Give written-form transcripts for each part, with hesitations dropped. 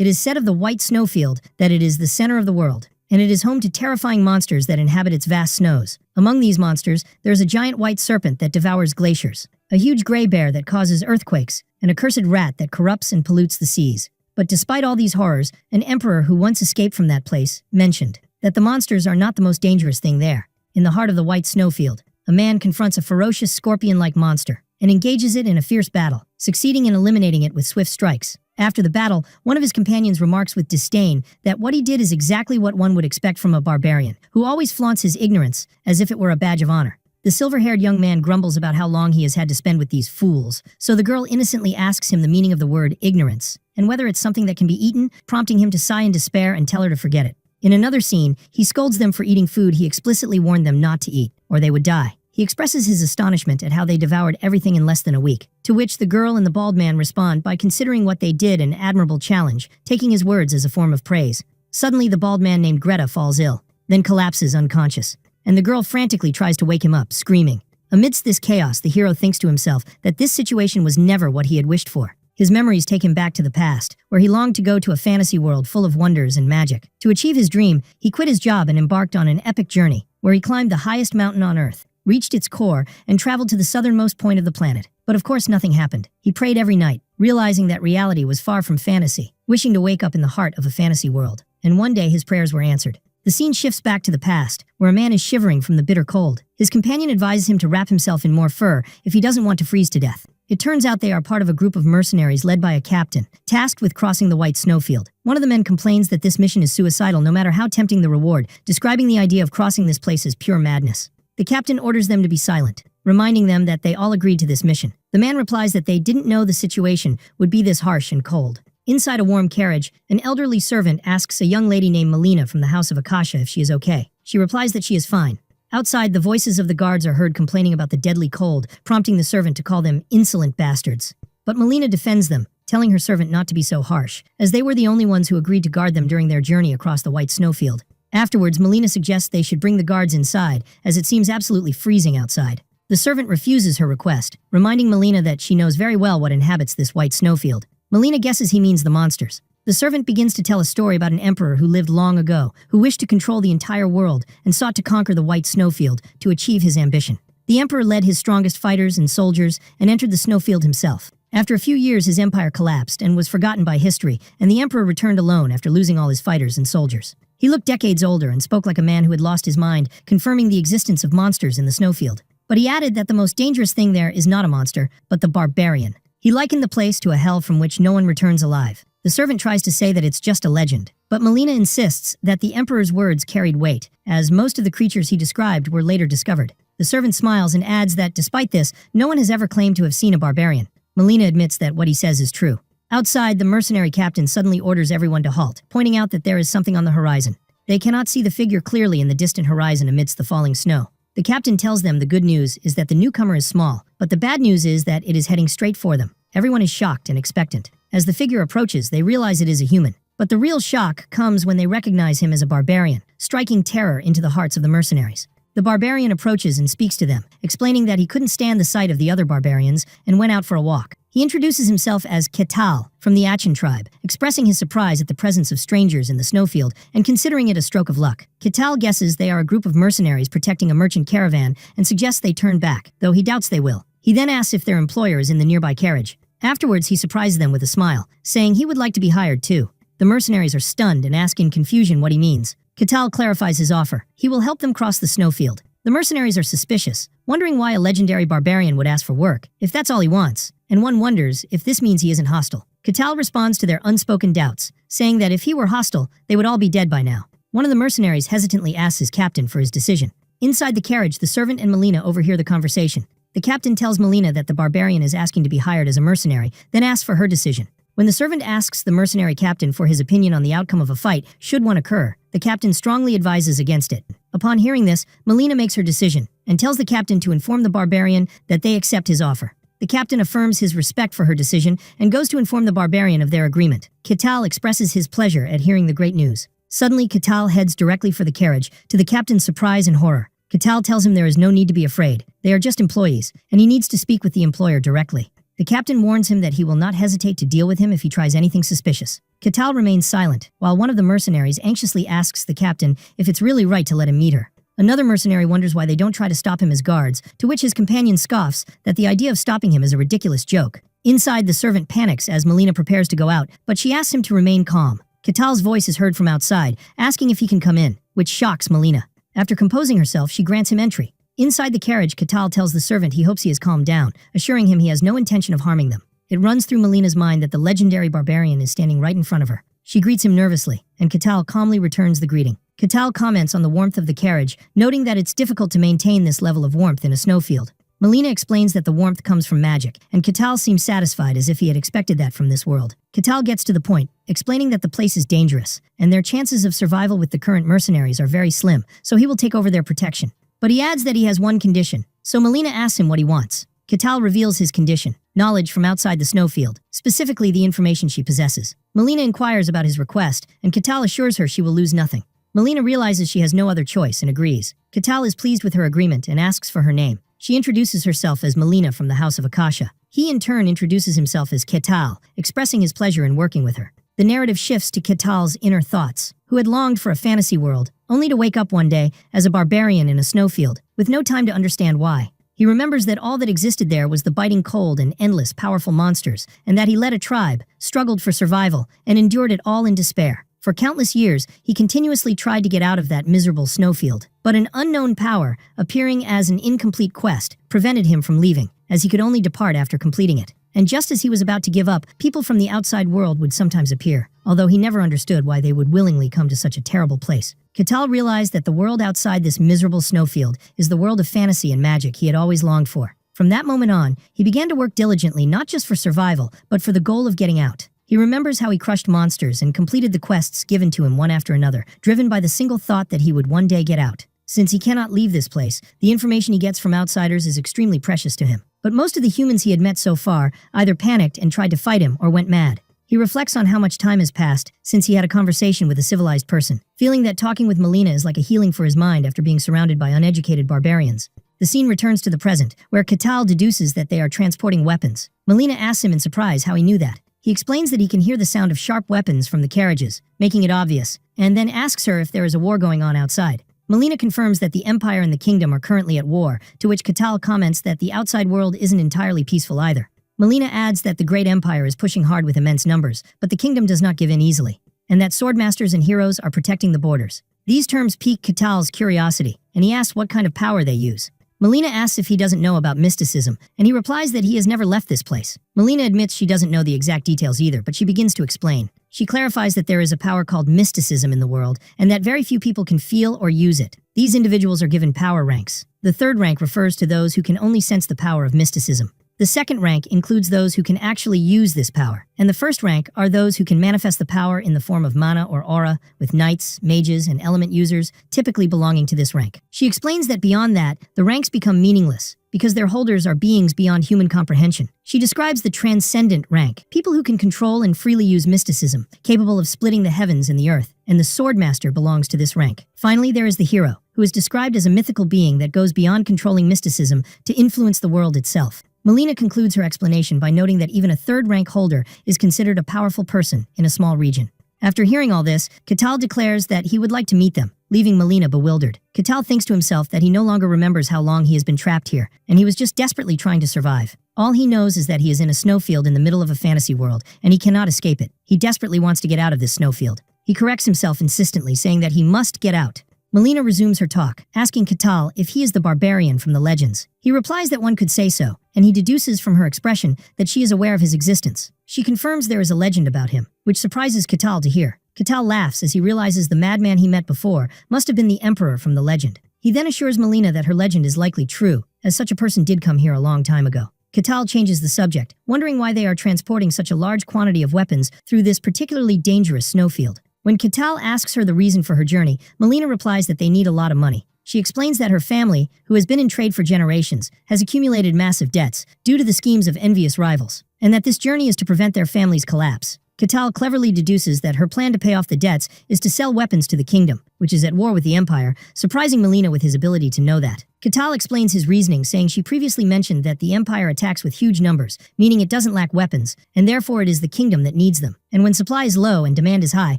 It is said of the white snowfield that it is the center of the world, and it is home to terrifying monsters that inhabit its vast snows. Among these monsters, there is a giant white serpent that devours glaciers, a huge gray bear that causes earthquakes, and a cursed rat that corrupts and pollutes the seas. But despite all these horrors, an emperor who once escaped from that place mentioned that the monsters are not the most dangerous thing there. In the heart of the white snowfield, a man confronts a ferocious scorpion-like monster and engages it in a fierce battle, succeeding in eliminating it with swift strikes. After the battle, one of his companions remarks with disdain that what he did is exactly what one would expect from a barbarian, who always flaunts his ignorance as if it were a badge of honor. The silver-haired young man grumbles about how long he has had to spend with these fools, so the girl innocently asks him the meaning of the word ignorance, and whether it's something that can be eaten, prompting him to sigh in despair and tell her to forget it. In another scene, he scolds them for eating food he explicitly warned them not to eat, or they would die. He expresses his astonishment at how they devoured everything in less than a week, to which the girl and the bald man respond by considering what they did an admirable challenge, taking his words as a form of praise. Suddenly, the bald man named Greta falls ill, then collapses unconscious, and the girl frantically tries to wake him up, screaming. Amidst this chaos, the hero thinks to himself that this situation was never what he had wished for. His memories take him back to the past, where he longed to go to a fantasy world full of wonders and magic. To achieve his dream, he quit his job and embarked on an epic journey, where he climbed the highest mountain on Earth, reached its core, and traveled to the southernmost point of the planet. But of course nothing happened. He prayed every night, realizing that reality was far from fantasy, wishing to wake up in the heart of a fantasy world. And one day his prayers were answered. The scene shifts back to the past, where a man is shivering from the bitter cold. His companion advises him to wrap himself in more fur if he doesn't want to freeze to death. It turns out they are part of a group of mercenaries led by a captain, tasked with crossing the white snowfield. One of the men complains that this mission is suicidal no matter how tempting the reward, describing the idea of crossing this place as pure madness. The captain orders them to be silent, reminding them that they all agreed to this mission. The man replies that they didn't know the situation would be this harsh and cold. Inside a warm carriage, an elderly servant asks a young lady named Melina from the House of Akasha if she is okay. She replies that she is fine. Outside, the voices of the guards are heard complaining about the deadly cold, prompting the servant to call them insolent bastards. But Melina defends them, telling her servant not to be so harsh, as they were the only ones who agreed to guard them during their journey across the white snowfield. Afterwards, Melina suggests they should bring the guards inside, as it seems absolutely freezing outside. The servant refuses her request, reminding Melina that she knows very well what inhabits this white snowfield. Melina guesses he means the monsters. The servant begins to tell a story about an emperor who lived long ago, who wished to control the entire world and sought to conquer the white snowfield to achieve his ambition. The emperor led his strongest fighters and soldiers and entered the snowfield himself. After a few years, his empire collapsed and was forgotten by history, and the emperor returned alone after losing all his fighters and soldiers. He looked decades older and spoke like a man who had lost his mind, confirming the existence of monsters in the snowfield. But he added that the most dangerous thing there is not a monster, but the barbarian. He likened the place to a hell from which no one returns alive. The servant tries to say that it's just a legend, but Melina insists that the emperor's words carried weight, as most of the creatures he described were later discovered. The servant smiles and adds that despite this, no one has ever claimed to have seen a barbarian. Melina admits that what he says is true. Outside, the mercenary captain suddenly orders everyone to halt, pointing out that there is something on the horizon. They cannot see the figure clearly in the distant horizon amidst the falling snow. The captain tells them the good news is that the newcomer is small, but the bad news is that it is heading straight for them. Everyone is shocked and expectant. As the figure approaches, they realize it is a human. But the real shock comes when they recognize him as a barbarian, striking terror into the hearts of the mercenaries. The barbarian approaches and speaks to them, explaining that he couldn't stand the sight of the other barbarians and went out for a walk. He introduces himself as Ketal from the Achin tribe, expressing his surprise at the presence of strangers in the snowfield and considering it a stroke of luck. Ketal guesses they are a group of mercenaries protecting a merchant caravan and suggests they turn back, though he doubts they will. He then asks if their employer is in the nearby carriage. Afterwards, he surprises them with a smile, saying he would like to be hired too. The mercenaries are stunned and ask in confusion what he means. Ketal clarifies his offer. He will help them cross the snowfield. The mercenaries are suspicious, wondering why a legendary barbarian would ask for work, if that's all he wants, and one wonders if this means he isn't hostile. Ketal responds to their unspoken doubts, saying that if he were hostile, they would all be dead by now. One of the mercenaries hesitantly asks his captain for his decision. Inside the carriage, the servant and Melina overhear the conversation. The captain tells Melina that the barbarian is asking to be hired as a mercenary, then asks for her decision. When the servant asks the mercenary captain for his opinion on the outcome of a fight, should one occur, the captain strongly advises against it. Upon hearing this, Melina makes her decision, and tells the captain to inform the barbarian that they accept his offer. The captain affirms his respect for her decision, and goes to inform the barbarian of their agreement. Ketal expresses his pleasure at hearing the great news. Suddenly, Ketal heads directly for the carriage, to the captain's surprise and horror. Ketal tells him there is no need to be afraid. They are just employees, and he needs to speak with the employer directly. The captain warns him that he will not hesitate to deal with him if he tries anything suspicious. Katal remains silent, while one of the mercenaries anxiously asks the captain if it's really right to let him meet her. Another mercenary wonders why they don't try to stop him as guards, to which his companion scoffs that the idea of stopping him is a ridiculous joke. Inside, the servant panics as Melina prepares to go out, but she asks him to remain calm. Katal's voice is heard from outside, asking if he can come in, which shocks Melina. After composing herself, she grants him entry. Inside the carriage, Katal tells the servant he hopes he has calmed down, assuring him he has no intention of harming them. It runs through Melina's mind that the legendary Barbarian is standing right in front of her. She greets him nervously, and Katal calmly returns the greeting. Katal comments on the warmth of the carriage, noting that it's difficult to maintain this level of warmth in a snowfield. Melina explains that the warmth comes from magic, and Katal seems satisfied as if he had expected that from this world. Katal gets to the point, explaining that the place is dangerous, and their chances of survival with the current mercenaries are very slim, so he will take over their protection. But he adds that he has one condition, so Melina asks him what he wants. Katal reveals his condition, knowledge from outside the snowfield, specifically the information she possesses. Melina inquires about his request, and Katal assures her she will lose nothing. Melina realizes she has no other choice and agrees. Katal is pleased with her agreement and asks for her name. She introduces herself as Melina from the House of Akasha. He in turn introduces himself as Katal, expressing his pleasure in working with her. The narrative shifts to Katal's inner thoughts, who had longed for a fantasy world, only to wake up one day as a barbarian in a snowfield, with no time to understand why. He remembers that all that existed there was the biting cold and endless, powerful monsters, and that he led a tribe, struggled for survival, and endured it all in despair. For countless years, he continuously tried to get out of that miserable snowfield, but an unknown power, appearing as an incomplete quest, prevented him from leaving, as he could only depart after completing it. And just as he was about to give up, people from the outside world would sometimes appear, although he never understood why they would willingly come to such a terrible place. Katal realized that the world outside this miserable snowfield is the world of fantasy and magic he had always longed for. From that moment on, he began to work diligently not just for survival, but for the goal of getting out. He remembers how he crushed monsters and completed the quests given to him one after another, driven by the single thought that he would one day get out. Since he cannot leave this place, the information he gets from outsiders is extremely precious to him. But most of the humans he had met so far either panicked and tried to fight him or went mad. He reflects on how much time has passed since he had a conversation with a civilized person, feeling that talking with Melina is like a healing for his mind after being surrounded by uneducated barbarians. The scene returns to the present, where Katal deduces that they are transporting weapons. Melina asks him in surprise how he knew that. He explains that he can hear the sound of sharp weapons from the carriages, making it obvious, and then asks her if there is a war going on outside. Melina confirms that the Empire and the Kingdom are currently at war, to which Katal comments that the outside world isn't entirely peaceful either. Melina adds that the Great Empire is pushing hard with immense numbers, but the Kingdom does not give in easily, and that swordmasters and heroes are protecting the borders. These terms pique Katal's curiosity, and he asks what kind of power they use. Melina asks if he doesn't know about mysticism, and he replies that he has never left this place. Melina admits she doesn't know the exact details either, but she begins to explain. She clarifies that there is a power called mysticism in the world, and that very few people can feel or use it. These individuals are given power ranks. The third rank refers to those who can only sense the power of mysticism. The second rank includes those who can actually use this power, and the first rank are those who can manifest the power in the form of mana or aura, with knights, mages, and element users typically belonging to this rank. She explains that beyond that, the ranks become meaningless, because their holders are beings beyond human comprehension. She describes the transcendent rank, people who can control and freely use mysticism, capable of splitting the heavens and the earth, and the Swordmaster belongs to this rank. Finally, there is the hero, who is described as a mythical being that goes beyond controlling mysticism to influence the world itself. Melina concludes her explanation by noting that even a third-rank holder is considered a powerful person in a small region. After hearing all this, Katal declares that he would like to meet them, leaving Melina bewildered. Katal thinks to himself that he no longer remembers how long he has been trapped here, and he was just desperately trying to survive. All he knows is that he is in a snowfield in the middle of a fantasy world, and he cannot escape it. He desperately wants to get out of this snowfield. He corrects himself insistently, saying that he must get out. Melina resumes her talk, asking Katal if he is the barbarian from the legends. He replies that one could say so, and he deduces from her expression that she is aware of his existence. She confirms there is a legend about him, which surprises Katal to hear. Katal laughs as he realizes the madman he met before must have been the emperor from the legend. He then assures Melina that her legend is likely true, as such a person did come here a long time ago. Katal changes the subject, wondering why they are transporting such a large quantity of weapons through this particularly dangerous snowfield. When Katal asks her the reason for her journey, Melina replies that they need a lot of money. She explains that her family, who has been in trade for generations, has accumulated massive debts due to the schemes of envious rivals, and that this journey is to prevent their family's collapse. Katal cleverly deduces that her plan to pay off the debts is to sell weapons to the kingdom, which is at war with the Empire, surprising Melina with his ability to know that. Katal explains his reasoning, saying she previously mentioned that the Empire attacks with huge numbers, meaning it doesn't lack weapons, and therefore it is the kingdom that needs them. And when supply is low and demand is high,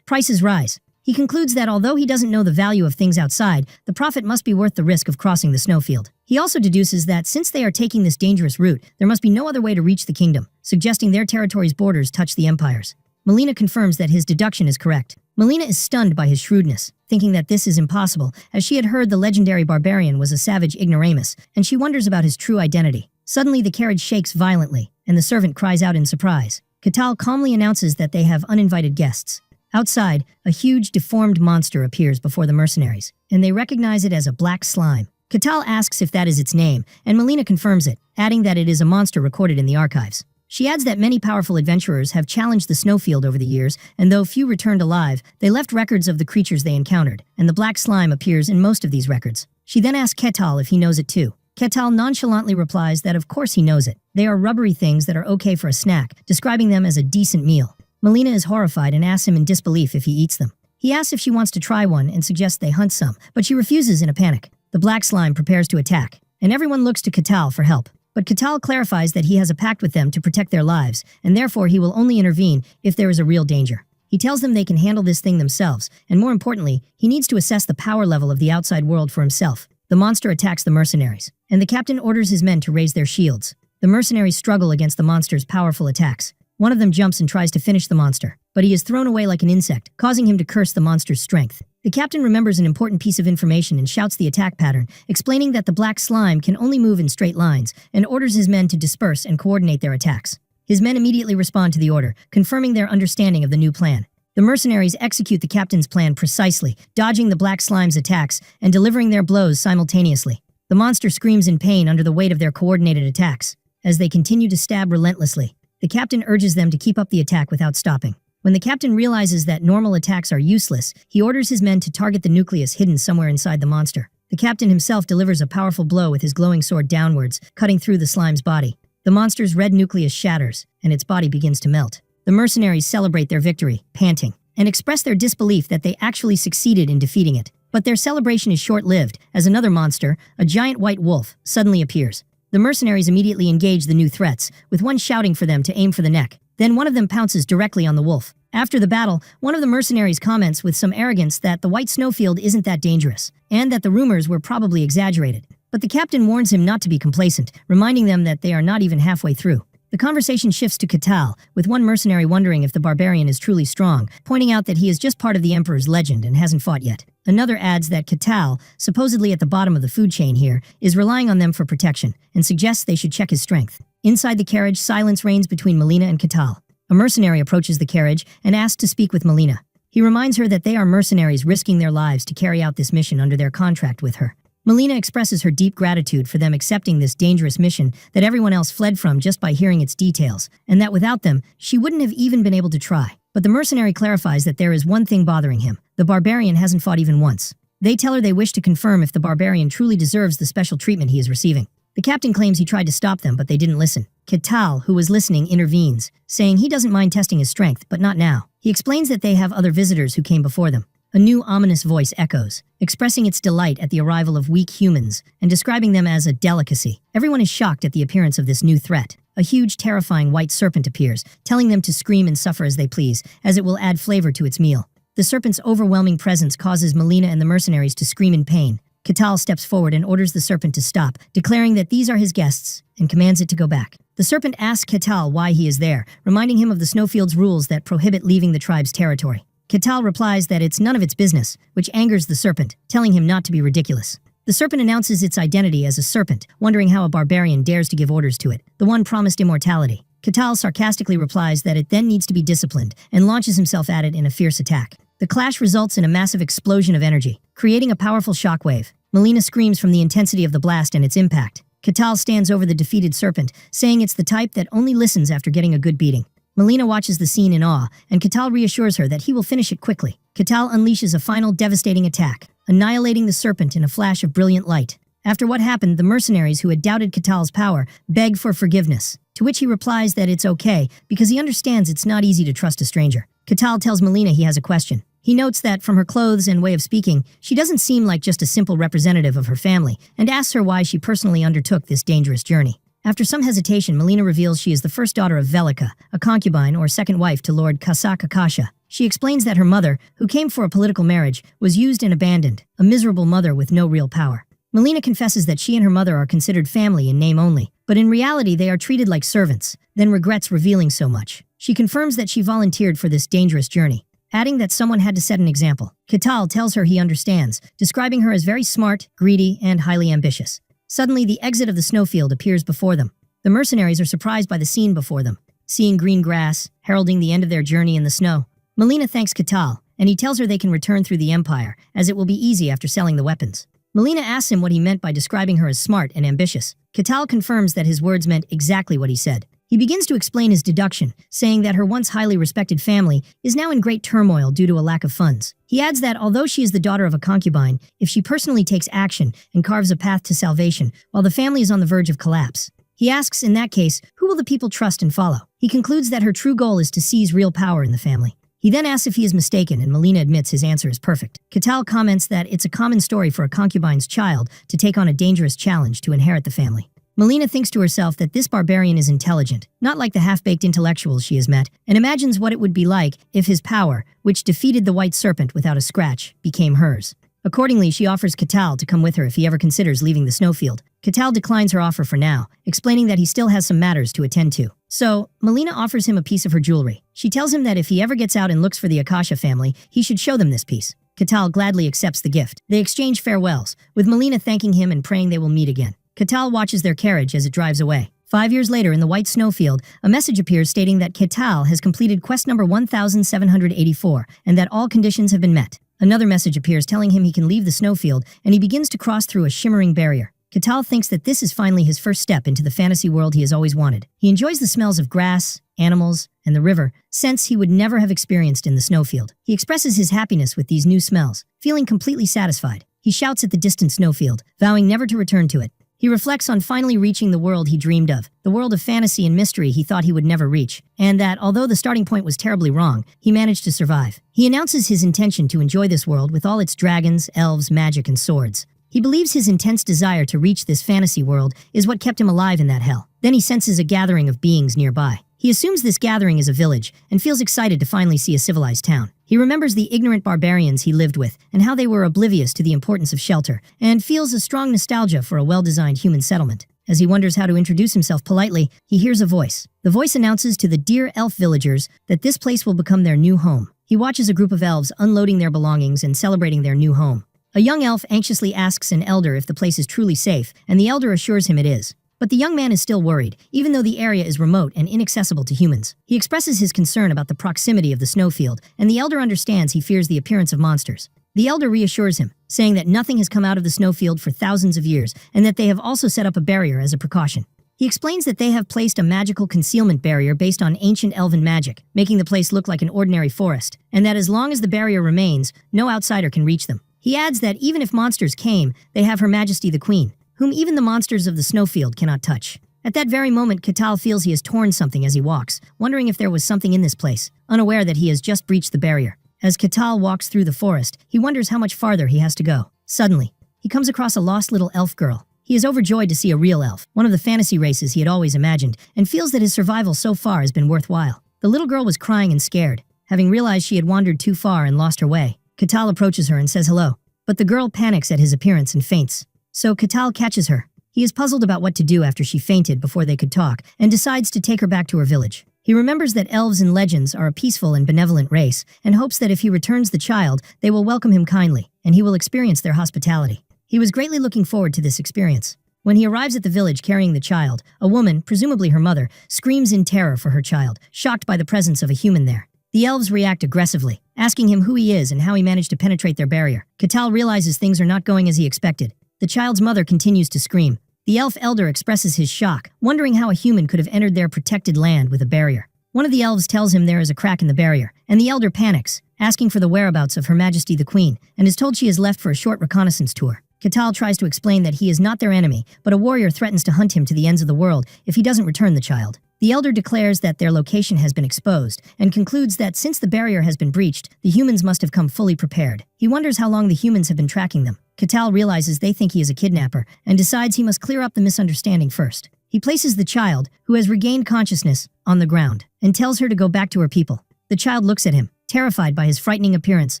prices rise. He concludes that although he doesn't know the value of things outside, the profit must be worth the risk of crossing the snowfield. He also deduces that since they are taking this dangerous route, there must be no other way to reach the kingdom, suggesting their territory's borders touch the Empire's. Melina confirms that his deduction is correct. Melina is stunned by his shrewdness, thinking that this is impossible, as she had heard the legendary Barbarian was a savage ignoramus, and she wonders about his true identity. Suddenly the carriage shakes violently, and the servant cries out in surprise. Katal calmly announces that they have uninvited guests. Outside, a huge, deformed monster appears before the mercenaries, and they recognize it as a black slime. Katal asks if that is its name, and Melina confirms it, adding that it is a monster recorded in the archives. She adds that many powerful adventurers have challenged the snowfield over the years, and though few returned alive, they left records of the creatures they encountered, and the black slime appears in most of these records. She then asks Katal if he knows it too. Katal nonchalantly replies that of course he knows it. They are rubbery things that are okay for a snack, describing them as a decent meal. Melina is horrified and asks him in disbelief if he eats them. He asks if she wants to try one and suggests they hunt some, but she refuses in a panic. The black slime prepares to attack, and everyone looks to Katal for help. But Katal clarifies that he has a pact with them to protect their lives, and therefore he will only intervene if there is a real danger. He tells them they can handle this thing themselves, and more importantly, he needs to assess the power level of the outside world for himself. The monster attacks the mercenaries, and the captain orders his men to raise their shields. The mercenaries struggle against the monster's powerful attacks. One of them jumps and tries to finish the monster, but he is thrown away like an insect, causing him to curse the monster's strength. The captain remembers an important piece of information and shouts the attack pattern, explaining that the black slime can only move in straight lines, and orders his men to disperse and coordinate their attacks. His men immediately respond to the order, confirming their understanding of the new plan. The mercenaries execute the captain's plan precisely, dodging the black slime's attacks and delivering their blows simultaneously. The monster screams in pain under the weight of their coordinated attacks. As they continue to stab relentlessly, the captain urges them to keep up the attack without stopping. When the captain realizes that normal attacks are useless, he orders his men to target the nucleus hidden somewhere inside the monster. The captain himself delivers a powerful blow with his glowing sword downwards, cutting through the slime's body. The monster's red nucleus shatters, and its body begins to melt. The mercenaries celebrate their victory, panting, and express their disbelief that they actually succeeded in defeating it. But their celebration is short-lived, as another monster, a giant white wolf, suddenly appears. The mercenaries immediately engage the new threats, with one shouting for them to aim for the neck. Then one of them pounces directly on the wolf. After the battle, one of the mercenaries comments with some arrogance that the white snowfield isn't that dangerous, and that the rumors were probably exaggerated. But the captain warns him not to be complacent, reminding them that they are not even halfway through. The conversation shifts to Katal, with one mercenary wondering if the barbarian is truly strong, pointing out that he is just part of the Emperor's legend and hasn't fought yet. Another adds that Katal, supposedly at the bottom of the food chain here, is relying on them for protection, and suggests they should check his strength. Inside the carriage, silence reigns between Melina and Katal. A mercenary approaches the carriage and asks to speak with Melina. He reminds her that they are mercenaries risking their lives to carry out this mission under their contract with her. Melina expresses her deep gratitude for them accepting this dangerous mission that everyone else fled from just by hearing its details, and that without them, she wouldn't have even been able to try. But the mercenary clarifies that there is one thing bothering him. The barbarian hasn't fought even once. They tell her they wish to confirm if the barbarian truly deserves the special treatment he is receiving. The captain claims he tried to stop them, but they didn't listen. Katal, who was listening, intervenes, saying he doesn't mind testing his strength, but not now. He explains that they have other visitors who came before them. A new ominous voice echoes, expressing its delight at the arrival of weak humans and describing them as a delicacy. Everyone is shocked at the appearance of this new threat. A huge, terrifying white serpent appears, telling them to scream and suffer as they please, as it will add flavor to its meal. The serpent's overwhelming presence causes Melina and the mercenaries to scream in pain. Katal steps forward and orders the serpent to stop, declaring that these are his guests, and commands it to go back. The serpent asks Katal why he is there, reminding him of the snowfield's rules that prohibit leaving the tribe's territory. Katal replies that it's none of its business, which angers the serpent, telling him not to be ridiculous. The serpent announces its identity as a serpent, wondering how a barbarian dares to give orders to it, the one promised immortality. Katal sarcastically replies that it then needs to be disciplined, and launches himself at it in a fierce attack. The clash results in a massive explosion of energy, creating a powerful shockwave. Melina screams from the intensity of the blast and its impact. Katal stands over the defeated serpent, saying it's the type that only listens after getting a good beating. Melina watches the scene in awe, and Katal reassures her that he will finish it quickly. Katal unleashes a final devastating attack, annihilating the serpent in a flash of brilliant light. After what happened, the mercenaries who had doubted Katal's power beg for forgiveness. to which he replies that it's okay because he understands it's not easy to trust a stranger. Katal tells Melina he has a question. He notes that, from her clothes and way of speaking, she doesn't seem like just a simple representative of her family, and asks her why she personally undertook this dangerous journey. After some hesitation, Melina reveals she is the first daughter of Velika, a concubine or second wife to Lord Kasak Akasha. She explains that her mother, who came for a political marriage, was used and abandoned, a miserable mother with no real power. Melina confesses that she and her mother are considered family in name only, but in reality they are treated like servants, then regrets revealing so much. She confirms that she volunteered for this dangerous journey, adding that someone had to set an example. Katal tells her he understands, describing her as very smart, greedy, and highly ambitious. Suddenly, the exit of the snowfield appears before them. The mercenaries are surprised by the scene before them, seeing green grass, heralding the end of their journey in the snow. Melina thanks Katal, and he tells her they can return through the Empire, as it will be easy after selling the weapons. Melina asks him what he meant by describing her as smart and ambitious. Katal confirms that his words meant exactly what he said. He begins to explain his deduction, saying that her once highly respected family is now in great turmoil due to a lack of funds. He adds that although she is the daughter of a concubine, if she personally takes action and carves a path to salvation, while the family is on the verge of collapse. He asks, in that case, who will the people trust and follow? He concludes that her true goal is to seize real power in the family. He then asks if he is mistaken, and Melina admits his answer is perfect. Katal comments that it's a common story for a concubine's child to take on a dangerous challenge to inherit the family. Melina thinks to herself that this barbarian is intelligent, not like the half-baked intellectuals she has met, and imagines what it would be like if his power, which defeated the white serpent without a scratch, became hers. Accordingly, she offers Katal to come with her if he ever considers leaving the snowfield. Katal declines her offer for now, explaining that he still has some matters to attend to. So, Melina offers him a piece of her jewelry. She tells him that if he ever gets out and looks for the Akasha family, he should show them this piece. Katal gladly accepts the gift. They exchange farewells, with Melina thanking him and praying they will meet again. Katal watches their carriage as it drives away. 5 years later, in the white snowfield, a message appears stating that Katal has completed quest number 1784 and that all conditions have been met. Another message appears telling him he can leave the snowfield, and he begins to cross through a shimmering barrier. Katal thinks that this is finally his first step into the fantasy world he has always wanted. He enjoys the smells of grass, animals, and the river, scents he would never have experienced in the snowfield. He expresses his happiness with these new smells, feeling completely satisfied. He shouts at the distant snowfield, vowing never to return to it. He reflects on finally reaching the world he dreamed of, the world of fantasy and mystery he thought he would never reach, and that, although the starting point was terribly wrong, he managed to survive. He announces his intention to enjoy this world with all its dragons, elves, magic, and swords. He believes his intense desire to reach this fantasy world is what kept him alive in that hell. Then he senses a gathering of beings nearby. He assumes this gathering is a village, and feels excited to finally see a civilized town. He remembers the ignorant barbarians he lived with, and how they were oblivious to the importance of shelter, and feels a strong nostalgia for a well-designed human settlement. As he wonders how to introduce himself politely, he hears a voice. The voice announces to the dear elf villagers that this place will become their new home. He watches a group of elves unloading their belongings and celebrating their new home. A young elf anxiously asks an elder if the place is truly safe, and the elder assures him it is. But the young man is still worried, even though the area is remote and inaccessible to humans. He expresses his concern about the proximity of the snowfield, and the elder understands he fears the appearance of monsters. The elder reassures him, saying that nothing has come out of the snowfield for thousands of years, and that they have also set up a barrier as a precaution. He explains that they have placed a magical concealment barrier based on ancient elven magic, making the place look like an ordinary forest, and that as long as the barrier remains, no outsider can reach them. He adds that even if monsters came, they have Her Majesty the Queen, whom even the monsters of the snowfield cannot touch. At that very moment, Katal feels he has torn something as he walks, wondering if there was something in this place, unaware that he has just breached the barrier. As Katal walks through the forest, he wonders how much farther he has to go. Suddenly, he comes across a lost little elf girl. He is overjoyed to see a real elf, one of the fantasy races he had always imagined, and feels that his survival so far has been worthwhile. The little girl was crying and scared, having realized she had wandered too far and lost her way. Katal approaches her and says hello, but the girl panics at his appearance and faints. So Katal catches her. He is puzzled about what to do after she fainted before they could talk, and decides to take her back to her village. He remembers that elves and legends are a peaceful and benevolent race, and hopes that if he returns the child, they will welcome him kindly, and he will experience their hospitality. He was greatly looking forward to this experience. When he arrives at the village carrying the child, a woman, presumably her mother, screams in terror for her child, shocked by the presence of a human there. The elves react aggressively, asking him who he is and how he managed to penetrate their barrier. Katal realizes things are not going as he expected. The child's mother continues to scream. The elf elder expresses his shock, wondering how a human could have entered their protected land with a barrier. One of the elves tells him there is a crack in the barrier, and the elder panics, asking for the whereabouts of Her Majesty the Queen, and is told she has left for a short reconnaissance tour. Katal tries to explain that he is not their enemy, but a warrior threatens to hunt him to the ends of the world if he doesn't return the child. The elder declares that their location has been exposed and concludes that since the barrier has been breached, the humans must have come fully prepared. He wonders how long the humans have been tracking them. Katal realizes they think he is a kidnapper and decides he must clear up the misunderstanding first. He places the child, who has regained consciousness, on the ground and tells her to go back to her people. The child looks at him, terrified by his frightening appearance,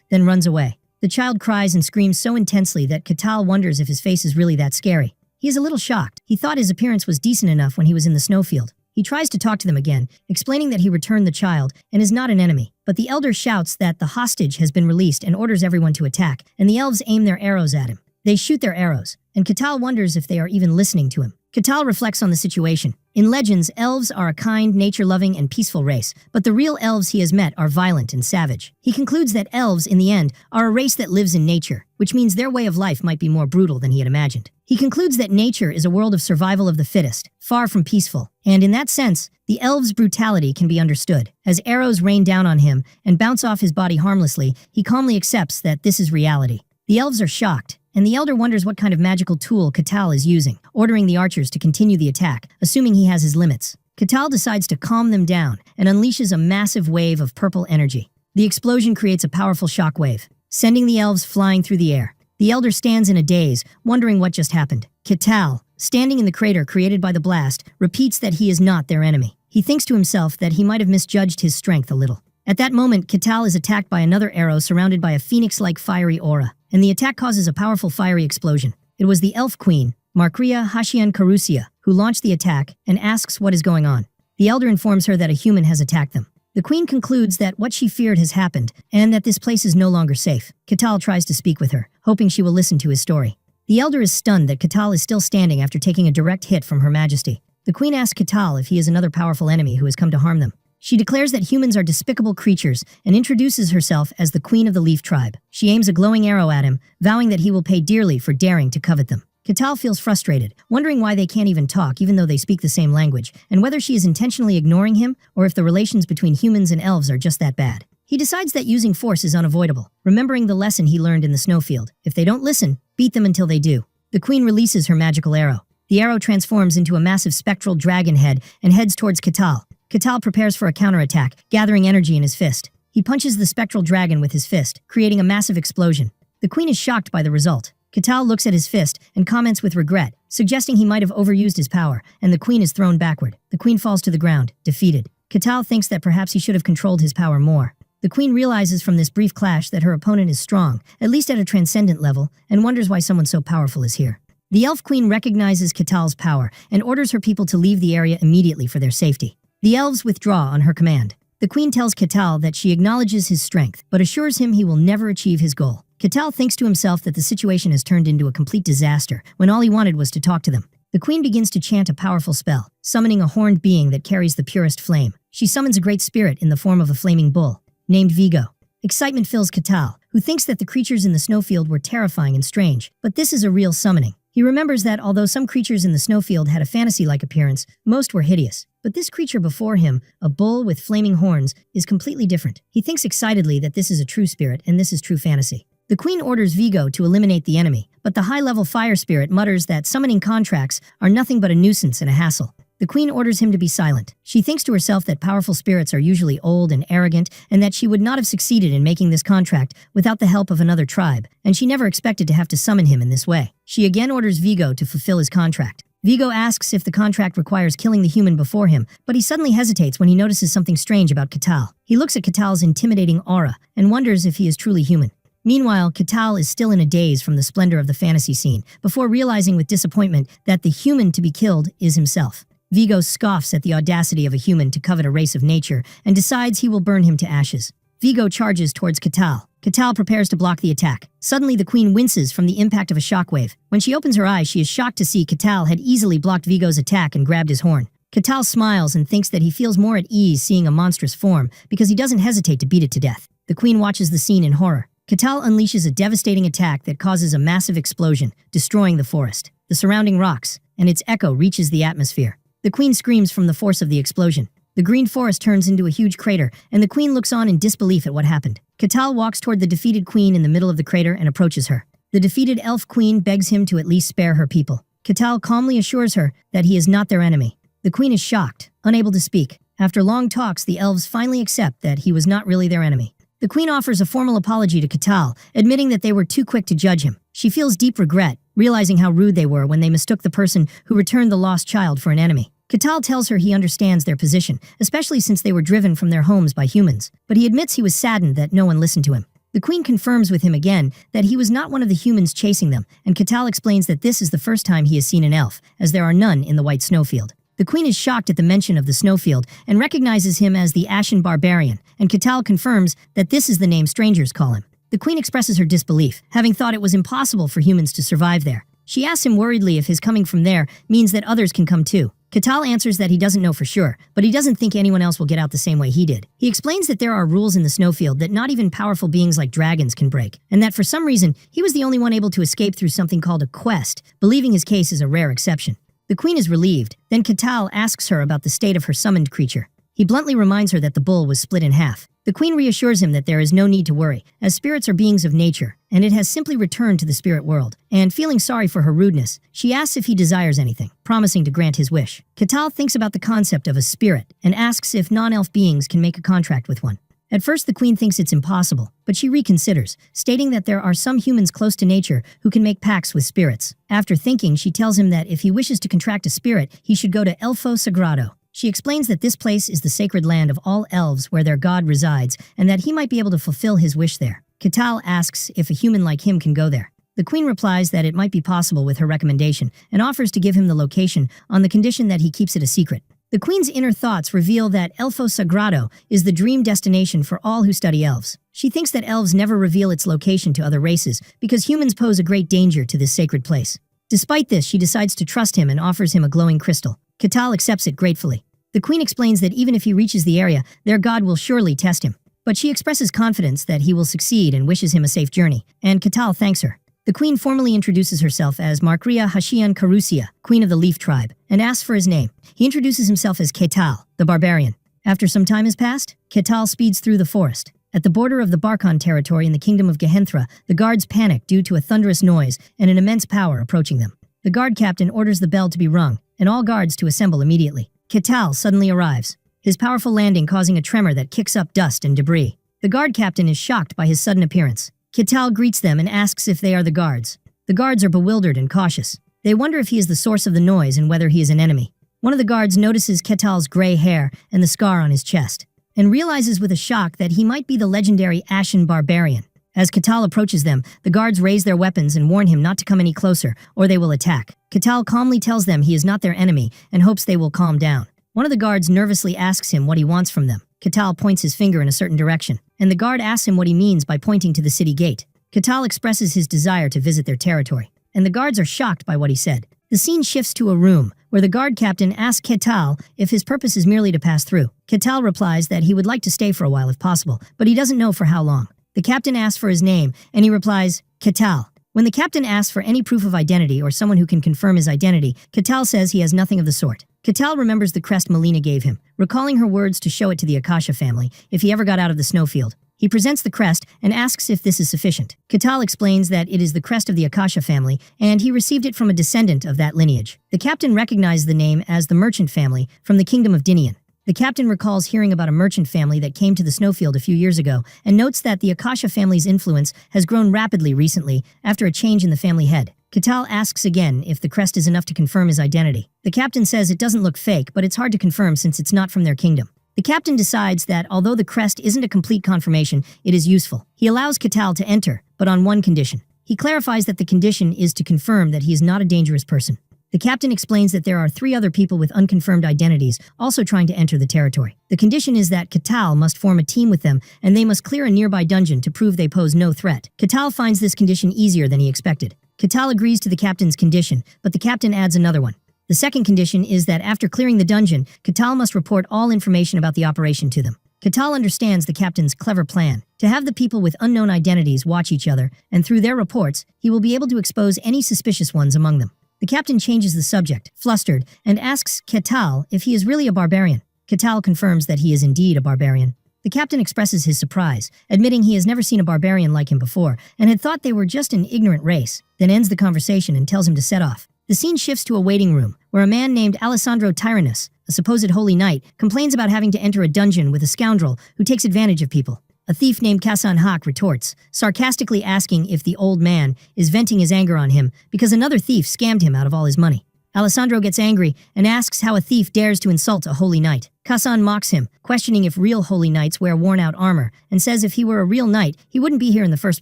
then runs away. The child cries and screams so intensely that Katal wonders if his face is really that scary. He is a little shocked. He thought his appearance was decent enough when he was in the snowfield. He tries to talk to them again, explaining that he returned the child and is not an enemy. But the elder shouts that the hostage has been released and orders everyone to attack, and the elves aim their arrows at him. They shoot their arrows, and Katal wonders if they are even listening to him. Katal reflects on the situation. In legends, elves are a kind, nature-loving, and peaceful race, but the real elves he has met are violent and savage. He concludes that elves, in the end, are a race that lives in nature, which means their way of life might be more brutal than he had imagined. He concludes that nature is a world of survival of the fittest, far from peaceful, and in that sense, the elves' brutality can be understood. As arrows rain down on him and bounce off his body harmlessly, he calmly accepts that this is reality. The elves are shocked, and the elder wonders what kind of magical tool Katal is using, ordering the archers to continue the attack, assuming he has his limits. Katal decides to calm them down and unleashes a massive wave of purple energy. The explosion creates a powerful shockwave, sending the elves flying through the air. The elder stands in a daze, wondering what just happened. Katal, standing in the crater created by the blast, repeats that he is not their enemy. He thinks to himself that he might have misjudged his strength a little. At that moment, Katal is attacked by another arrow surrounded by a phoenix-like fiery aura, and the attack causes a powerful fiery explosion. It was the elf queen, Markria Hashian Karusia, who launched the attack and asks what is going on. The elder informs her that a human has attacked them. The queen concludes that what she feared has happened, and that this place is no longer safe. Katal tries to speak with her, hoping she will listen to his story. The elder is stunned that Katal is still standing after taking a direct hit from Her Majesty. The queen asks Katal if he is another powerful enemy who has come to harm them. She declares that humans are despicable creatures and introduces herself as the Queen of the Leaf Tribe. She aims a glowing arrow at him, vowing that he will pay dearly for daring to covet them. Katal feels frustrated, wondering why they can't even talk even though they speak the same language, and whether she is intentionally ignoring him or if the relations between humans and elves are just that bad. He decides that using force is unavoidable, remembering the lesson he learned in the snowfield. If they don't listen, beat them until they do. The queen releases her magical arrow. The arrow transforms into a massive spectral dragon head and heads towards Katal. Katal prepares for a counterattack, gathering energy in his fist. He punches the spectral dragon with his fist, creating a massive explosion. The queen is shocked by the result. Katal looks at his fist and comments with regret, suggesting he might have overused his power, and the queen is thrown backward. The queen falls to the ground, defeated. Katal thinks that perhaps he should have controlled his power more. The queen realizes from this brief clash that her opponent is strong, at least at a transcendent level, and wonders why someone so powerful is here. The elf queen recognizes Katal's power and orders her people to leave the area immediately for their safety. The elves withdraw on her command. The queen tells Katal that she acknowledges his strength, but assures him he will never achieve his goal. Katal thinks to himself that the situation has turned into a complete disaster, when all he wanted was to talk to them. The queen begins to chant a powerful spell, summoning a horned being that carries the purest flame. She summons a great spirit in the form of a flaming bull, named Vigo. Excitement fills Katal, who thinks that the creatures in the snowfield were terrifying and strange, but this is a real summoning. He remembers that although some creatures in the snowfield had a fantasy-like appearance, most were hideous. But this creature before him, a bull with flaming horns, is completely different. He thinks excitedly that this is a true spirit and this is true fantasy. The queen orders Vigo to eliminate the enemy, but the high-level fire spirit mutters that summoning contracts are nothing but a nuisance and a hassle. The queen orders him to be silent. She thinks to herself that powerful spirits are usually old and arrogant, and that she would not have succeeded in making this contract without the help of another tribe, and she never expected to have to summon him in this way. She again orders Vigo to fulfill his contract. Vigo asks if the contract requires killing the human before him, but he suddenly hesitates when he notices something strange about Katal. He looks at Katal's intimidating aura and wonders if he is truly human. Meanwhile, Katal is still in a daze from the splendor of the fantasy scene, before realizing with disappointment that the human to be killed is himself. Vigo scoffs at the audacity of a human to covet a race of nature and decides he will burn him to ashes. Vigo charges towards Katal. Katal prepares to block the attack. Suddenly, the queen winces from the impact of a shockwave. When she opens her eyes, she is shocked to see Katal had easily blocked Vigo's attack and grabbed his horn. Katal smiles and thinks that he feels more at ease seeing a monstrous form because he doesn't hesitate to beat it to death. The queen watches the scene in horror. Katal unleashes a devastating attack that causes a massive explosion, destroying the forest, the surrounding rocks, and its echo reaches the atmosphere. The queen screams from the force of the explosion. The green forest turns into a huge crater, and the queen looks on in disbelief at what happened. Katal walks toward the defeated queen in the middle of the crater and approaches her. The defeated elf queen begs him to at least spare her people. Katal calmly assures her that he is not their enemy. The queen is shocked, unable to speak. After long talks, the elves finally accept that he was not really their enemy. The queen offers a formal apology to Katal, admitting that they were too quick to judge him. She feels deep regret, realizing how rude they were when they mistook the person who returned the lost child for an enemy. Katal tells her he understands their position, especially since they were driven from their homes by humans, but he admits he was saddened that no one listened to him. The queen confirms with him again that he was not one of the humans chasing them, and Katal explains that this is the first time he has seen an elf, as there are none in the white snowfield. The queen is shocked at the mention of the snowfield and recognizes him as the Ashen Barbarian, and Katal confirms that this is the name strangers call him. The queen expresses her disbelief, having thought it was impossible for humans to survive there. She asks him worriedly if his coming from there means that others can come too. Katal answers that he doesn't know for sure, but he doesn't think anyone else will get out the same way he did. He explains that there are rules in the snowfield that not even powerful beings like dragons can break, and that for some reason, he was the only one able to escape through something called a quest, believing his case is a rare exception. The queen is relieved. Then Katal asks her about the state of her summoned creature. He bluntly reminds her that the bull was split in half. The queen reassures him that there is no need to worry, as spirits are beings of nature, and it has simply returned to the spirit world. And feeling sorry for her rudeness, she asks if he desires anything, promising to grant his wish. Katal thinks about the concept of a spirit and asks if non-elf beings can make a contract with one. At first, the queen thinks it's impossible, but she reconsiders, stating that there are some humans close to nature who can make pacts with spirits. After thinking, she tells him that if he wishes to contract a spirit, he should go to Elfo Sagrado. She explains that this place is the sacred land of all elves where their god resides, and that he might be able to fulfill his wish there. Katal asks if a human like him can go there. The queen replies that it might be possible with her recommendation, and offers to give him the location on the condition that he keeps it a secret. The queen's inner thoughts reveal that Elfo Sagrado is the dream destination for all who study elves. She thinks that elves never reveal its location to other races because humans pose a great danger to this sacred place. Despite this, she decides to trust him and offers him a glowing crystal. Katal accepts it gratefully. The queen explains that even if he reaches the area, their god will surely test him. But she expresses confidence that he will succeed and wishes him a safe journey, and Katal thanks her. The queen formally introduces herself as Markria Hashian Karusia, queen of the Leaf tribe, and asks for his name. He introduces himself as Katal, the barbarian. After some time has passed, Katal speeds through the forest. At the border of the Barkon territory in the kingdom of Gehenthra, the guards panic due to a thunderous noise and an immense power approaching them. The guard captain orders the bell to be rung, and all guards to assemble immediately. Katal suddenly arrives, his powerful landing causing a tremor that kicks up dust and debris. The guard captain is shocked by his sudden appearance. Katal greets them and asks if they are the guards. The guards are bewildered and cautious. They wonder if he is the source of the noise and whether he is an enemy. One of the guards notices Katal's gray hair and the scar on his chest, and realizes with a shock that he might be the legendary Ashen Barbarian. As Katal approaches them, the guards raise their weapons and warn him not to come any closer, or they will attack. Katal calmly tells them he is not their enemy and hopes they will calm down. One of the guards nervously asks him what he wants from them. Katal points his finger in a certain direction, and the guard asks him what he means by pointing to the city gate. Katal expresses his desire to visit their territory, and the guards are shocked by what he said. The scene shifts to a room, where the guard captain asks Katal if his purpose is merely to pass through. Katal replies that he would like to stay for a while if possible, but he doesn't know for how long. The captain asks for his name, and he replies, Katal. When the captain asks for any proof of identity or someone who can confirm his identity, Katal says he has nothing of the sort. Katal remembers the crest Melina gave him, recalling her words to show it to the Akasha family if he ever got out of the snowfield. He presents the crest and asks if this is sufficient. Katal explains that it is the crest of the Akasha family, and he received it from a descendant of that lineage. The captain recognized the name as the Merchant family from the kingdom of Dinian. The captain recalls hearing about a merchant family that came to the snowfield a few years ago and notes that the Akasha family's influence has grown rapidly recently after a change in the family head. Katal asks again if the crest is enough to confirm his identity. The captain says it doesn't look fake, but it's hard to confirm since it's not from their kingdom. The captain decides that although the crest isn't a complete confirmation, it is useful. He allows Katal to enter, but on one condition. He clarifies that the condition is to confirm that he is not a dangerous person. The captain explains that there are 3 other people with unconfirmed identities also trying to enter the territory. The condition is that Katal must form a team with them, and they must clear a nearby dungeon to prove they pose no threat. Katal finds this condition easier than he expected. Katal agrees to the captain's condition, but the captain adds another one. The second condition is that after clearing the dungeon, Katal must report all information about the operation to them. Katal understands the captain's clever plan to have the people with unknown identities watch each other, and through their reports, he will be able to expose any suspicious ones among them. The captain changes the subject, flustered, and asks Katal if he is really a barbarian. Katal confirms that he is indeed a barbarian. The captain expresses his surprise, admitting he has never seen a barbarian like him before and had thought they were just an ignorant race, then ends the conversation and tells him to set off. The scene shifts to a waiting room, where a man named Alessandro Tyrannus, a supposed holy knight, complains about having to enter a dungeon with a scoundrel who takes advantage of people. A thief named Kasan Hak retorts, sarcastically asking if the old man is venting his anger on him because another thief scammed him out of all his money. Alessandro gets angry and asks how a thief dares to insult a holy knight. Kasan mocks him, questioning if real holy knights wear worn-out armor, and says if he were a real knight, he wouldn't be here in the first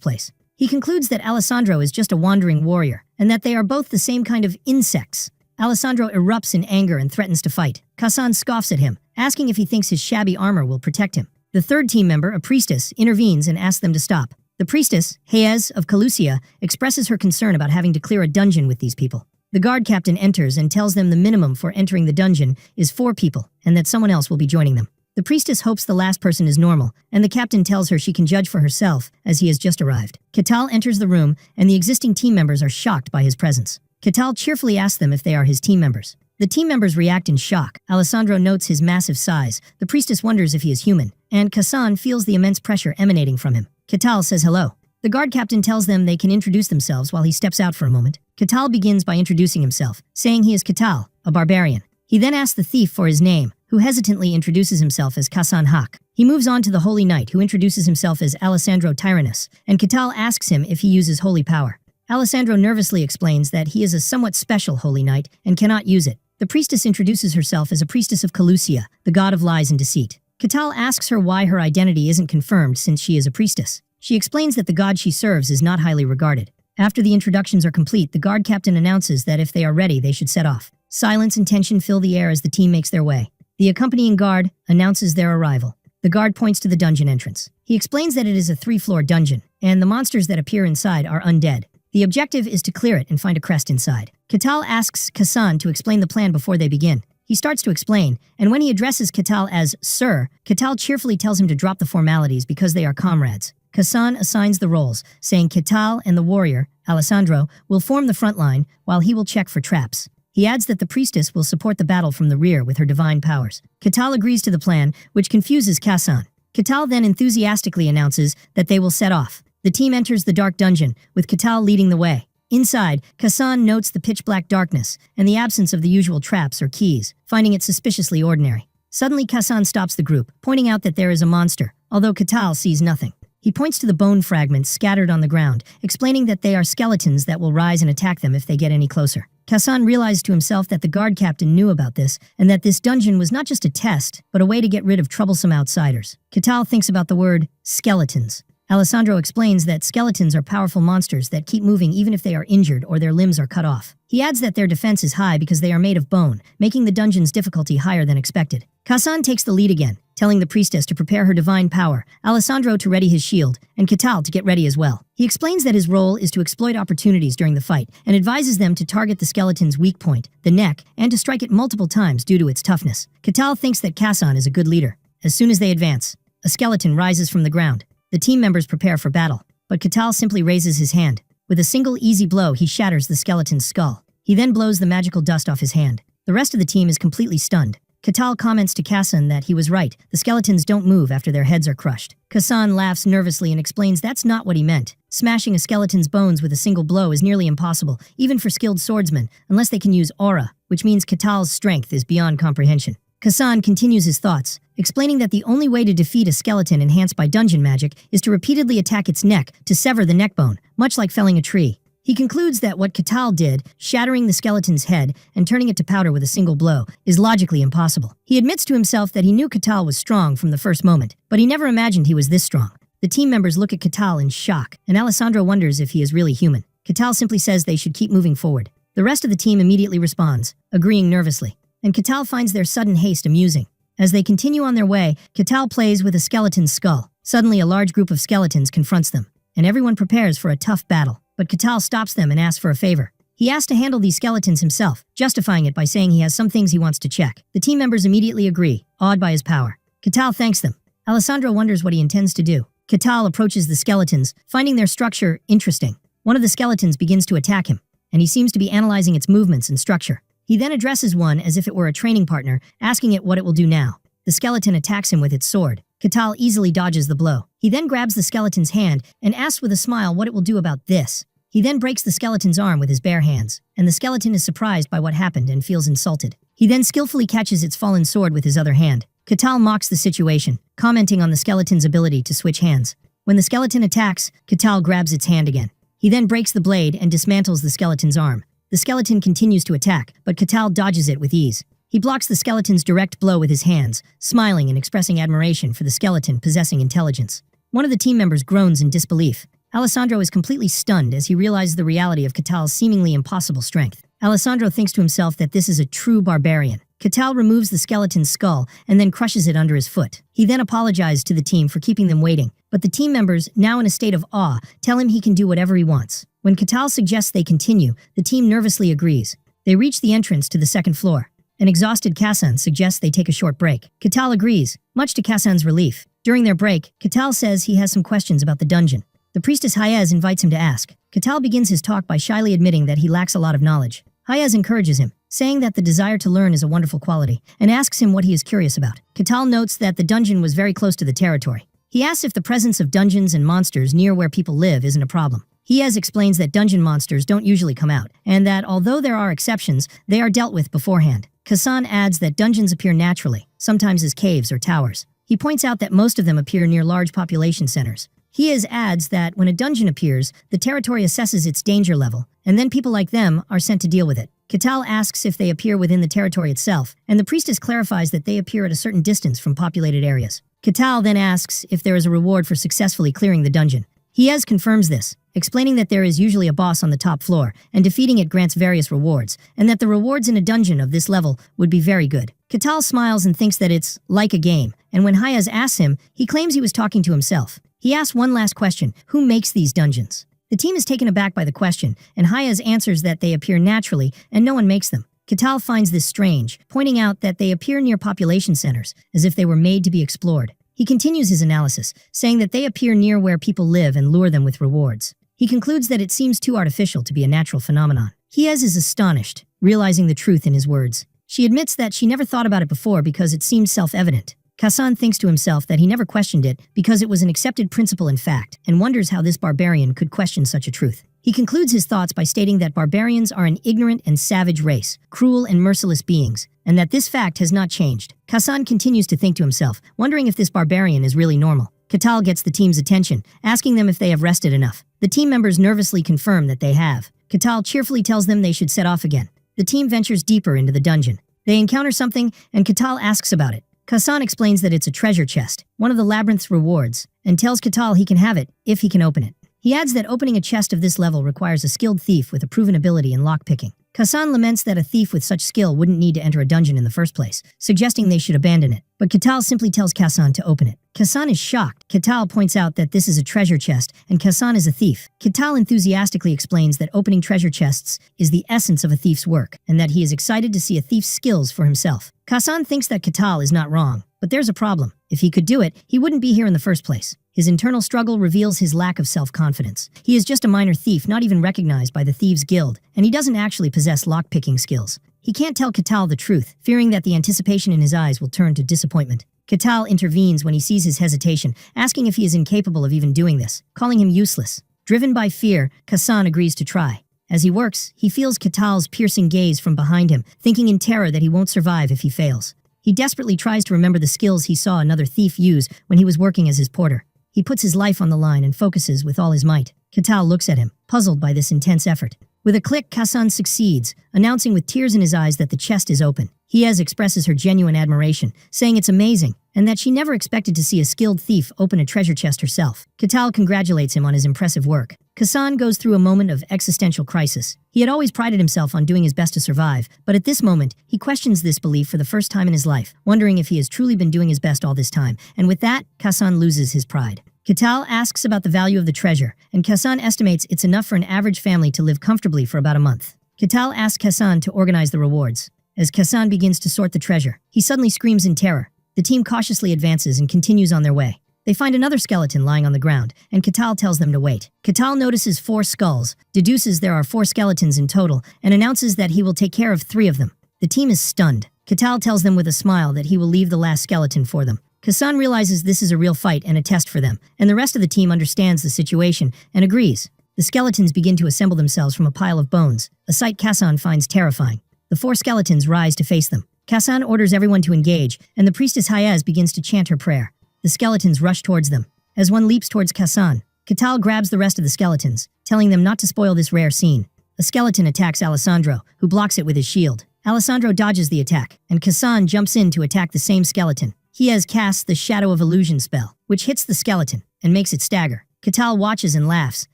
place. He concludes that Alessandro is just a wandering warrior, and that they are both the same kind of insects. Alessandro erupts in anger and threatens to fight. Kasan scoffs at him, asking if he thinks his shabby armor will protect him. The third team member, a priestess, intervenes and asks them to stop. The priestess, Hayez of Calusia, expresses her concern about having to clear a dungeon with these people. The guard captain enters and tells them the minimum for entering the dungeon is 4 people, and that someone else will be joining them. The priestess hopes the last person is normal, and the captain tells her she can judge for herself as he has just arrived. Katal enters the room, and the existing team members are shocked by his presence. Katal cheerfully asks them if they are his team members. The team members react in shock. Alessandro notes his massive size. The priestess wonders if he is human, and Kasan feels the immense pressure emanating from him. Katal says hello. The guard captain tells them they can introduce themselves while he steps out for a moment. Katal begins by introducing himself, saying he is Katal, a barbarian. He then asks the thief for his name, who hesitantly introduces himself as Kasan Hak. He moves on to the holy knight, who introduces himself as Alessandro Tyrannus, and Katal asks him if he uses holy power. Alessandro nervously explains that he is a somewhat special holy knight and cannot use it. The priestess introduces herself as a priestess of Calusia, the god of lies and deceit. Katal asks her why her identity isn't confirmed since she is a priestess. She explains that the god she serves is not highly regarded. After the introductions are complete, the guard captain announces that if they are ready, they should set off. Silence and tension fill the air as the team makes their way. The accompanying guard announces their arrival. The guard points to the dungeon entrance. He explains that it is a 3-floor dungeon, and the monsters that appear inside are undead. The objective is to clear it and find a crest inside. Katal asks Kasan to explain the plan before they begin. He starts to explain, and when he addresses Katal as Sir, Katal cheerfully tells him to drop the formalities because they are comrades. Kasan assigns the roles, saying Katal and the warrior, Alessandro, will form the front line while he will check for traps. He adds that the priestess will support the battle from the rear with her divine powers. Katal agrees to the plan, which confuses Kasan. Katal then enthusiastically announces that they will set off. The team enters the dark dungeon, with Katal leading the way. Inside, Kasan notes the pitch-black darkness and the absence of the usual traps or keys, finding it suspiciously ordinary. Suddenly, Kasan stops the group, pointing out that there is a monster, although Katal sees nothing. He points to the bone fragments scattered on the ground, explaining that they are skeletons that will rise and attack them if they get any closer. Kasan realized to himself that the guard captain knew about this, and that this dungeon was not just a test, but a way to get rid of troublesome outsiders. Katal thinks about the word skeletons. Alessandro explains that skeletons are powerful monsters that keep moving even if they are injured or their limbs are cut off. He adds that their defense is high because they are made of bone, making the dungeon's difficulty higher than expected. Kasan takes the lead again, telling the priestess to prepare her divine power, Alessandro to ready his shield, and Katal to get ready as well. He explains that his role is to exploit opportunities during the fight, and advises them to target the skeleton's weak point, the neck, and to strike it multiple times due to its toughness. Katal thinks that Kasan is a good leader. As soon as they advance, a skeleton rises from the ground. The team members prepare for battle, but Katal simply raises his hand. With a single easy blow, he shatters the skeleton's skull. He then blows the magical dust off his hand. The rest of the team is completely stunned. Katal comments to Kasan that he was right. The skeletons don't move after their heads are crushed. Kasan laughs nervously and explains that's not what he meant. Smashing a skeleton's bones with a single blow is nearly impossible, even for skilled swordsmen, unless they can use aura, which means Katal's strength is beyond comprehension. Kasan continues his thoughts, explaining that the only way to defeat a skeleton enhanced by dungeon magic is to repeatedly attack its neck to sever the neck bone, much like felling a tree. He concludes that what Katal did, shattering the skeleton's head and turning it to powder with a single blow, is logically impossible. He admits to himself that he knew Katal was strong from the first moment, but he never imagined he was this strong. The team members look at Katal in shock, and Alessandro wonders if he is really human. Katal simply says they should keep moving forward. The rest of the team immediately responds, agreeing nervously. And Katal finds their sudden haste amusing. As they continue on their way, Katal plays with a skeleton's skull. Suddenly, a large group of skeletons confronts them, and everyone prepares for a tough battle. But Katal stops them and asks for a favor. He asks to handle these skeletons himself, justifying it by saying he has some things he wants to check. The team members immediately agree, awed by his power. Katal thanks them. Alessandro wonders what he intends to do. Katal approaches the skeletons, finding their structure interesting. One of the skeletons begins to attack him, and he seems to be analyzing its movements and structure. He then addresses one as if it were a training partner, asking it what it will do now. The skeleton attacks him with its sword. Katal easily dodges the blow. He then grabs the skeleton's hand and asks with a smile what it will do about this. He then breaks the skeleton's arm with his bare hands, and the skeleton is surprised by what happened and feels insulted. He then skillfully catches its fallen sword with his other hand. Katal mocks the situation, commenting on the skeleton's ability to switch hands. When the skeleton attacks, Katal grabs its hand again. He then breaks the blade and dismantles the skeleton's arm. The skeleton continues to attack, but Katal dodges it with ease. He blocks the skeleton's direct blow with his hands, smiling and expressing admiration for the skeleton possessing intelligence. One of the team members groans in disbelief. Alessandro is completely stunned as he realizes the reality of Katal's seemingly impossible strength. Alessandro thinks to himself that this is a true barbarian. Katal removes the skeleton's skull and then crushes it under his foot. He then apologizes to the team for keeping them waiting, but the team members, now in a state of awe, tell him he can do whatever he wants. When Katal suggests they continue, the team nervously agrees. They reach the entrance to the second floor. An exhausted Kasan suggests they take a short break. Katal agrees, much to Kasan's relief. During their break, Katal says he has some questions about the dungeon. The priestess Hayez invites him to ask. Katal begins his talk by shyly admitting that he lacks a lot of knowledge. Hayez encourages him, saying that the desire to learn is a wonderful quality, and asks him what he is curious about. Katal notes that the dungeon was very close to the territory. He asks if the presence of dungeons and monsters near where people live isn't a problem. Hayez explains that dungeon monsters don't usually come out, and that although there are exceptions, they are dealt with beforehand. Kasan adds that dungeons appear naturally, sometimes as caves or towers. He points out that most of them appear near large population centers. Hayez adds that when a dungeon appears, the territory assesses its danger level, and then people like them are sent to deal with it. Katal asks if they appear within the territory itself, and the priestess clarifies that they appear at a certain distance from populated areas. Katal then asks if there is a reward for successfully clearing the dungeon. Hayez confirms this, explaining that there is usually a boss on the top floor, and defeating it grants various rewards, and that the rewards in a dungeon of this level would be very good. Katal smiles and thinks that it's like a game, and when Hayez asks him, he claims he was talking to himself. He asks one last question: who makes these dungeons? The team is taken aback by the question, and Hayez answers that they appear naturally and no one makes them. Katal finds this strange, pointing out that they appear near population centers, as if they were made to be explored. He continues his analysis, saying that they appear near where people live and lure them with rewards. He concludes that it seems too artificial to be a natural phenomenon. Hayez is astonished, realizing the truth in his words. She admits that she never thought about it before because it seemed self-evident. Kasan thinks to himself that he never questioned it because it was an accepted principle in fact, and wonders how this barbarian could question such a truth. He concludes his thoughts by stating that barbarians are an ignorant and savage race, cruel and merciless beings, and that this fact has not changed. Kasan continues to think to himself, wondering if this barbarian is really normal. Katal gets the team's attention, asking them if they have rested enough. The team members nervously confirm that they have. Katal cheerfully tells them they should set off again. The team ventures deeper into the dungeon. They encounter something, and Katal asks about it. Kasan explains that it's a treasure chest, one of the labyrinth's rewards, and tells Katal he can have it if he can open it. He adds that opening a chest of this level requires a skilled thief with a proven ability in lockpicking. Kasan laments that a thief with such skill wouldn't need to enter a dungeon in the first place, suggesting they should abandon it. But Katal simply tells Kasan to open it. Kasan is shocked. Katal points out that this is a treasure chest, and Kasan is a thief. Katal enthusiastically explains that opening treasure chests is the essence of a thief's work, and that he is excited to see a thief's skills for himself. Kasan thinks that Katal is not wrong, but there's a problem. If he could do it, he wouldn't be here in the first place. His internal struggle reveals his lack of self-confidence. He is just a minor thief, not even recognized by the Thieves' Guild, and he doesn't actually possess lock-picking skills. He can't tell Katal the truth, fearing that the anticipation in his eyes will turn to disappointment. Katal intervenes when he sees his hesitation, asking if he is incapable of even doing this, calling him useless. Driven by fear, Kasan agrees to try. As he works, he feels Katal's piercing gaze from behind him, thinking in terror that he won't survive if he fails. He desperately tries to remember the skills he saw another thief use when he was working as his porter. He puts his life on the line and focuses with all his might. Katal looks at him, puzzled by this intense effort. With a click, Kasan succeeds, announcing with tears in his eyes that the chest is open. Hayez expresses her genuine admiration, saying it's amazing, and that she never expected to see a skilled thief open a treasure chest herself. Katal congratulates him on his impressive work. Kasan goes through a moment of existential crisis. He had always prided himself on doing his best to survive, but at this moment, he questions this belief for the first time in his life, wondering if he has truly been doing his best all this time, and with that, Kasan loses his pride. Katal asks about the value of the treasure, and Kasan estimates it's enough for an average family to live comfortably for about a month. Katal asks Kasan to organize the rewards. As Kasan begins to sort the treasure, he suddenly screams in terror. The team cautiously advances and continues on their way. They find another skeleton lying on the ground, and Katal tells them to wait. Katal notices 4 skulls, deduces there are 4 skeletons in total, and announces that he will take care of 3 of them. The team is stunned. Katal tells them with a smile that he will leave the last skeleton for them. Kasan realizes this is a real fight and a test for them, and the rest of the team understands the situation and agrees. The skeletons begin to assemble themselves from a pile of bones, a sight Kassan finds terrifying. The 4 skeletons rise to face them. Kassan orders everyone to engage, and the priestess Hayez begins to chant her prayer. The skeletons rush towards them. As one leaps towards Kassan, Katal grabs the rest of the skeletons, telling them not to spoil this rare scene. A skeleton attacks Alessandro, who blocks it with his shield. Alessandro dodges the attack, and Kassan jumps in to attack the same skeleton. He has cast the Shadow of Illusion spell, which hits the skeleton and makes it stagger. Katal watches and laughs,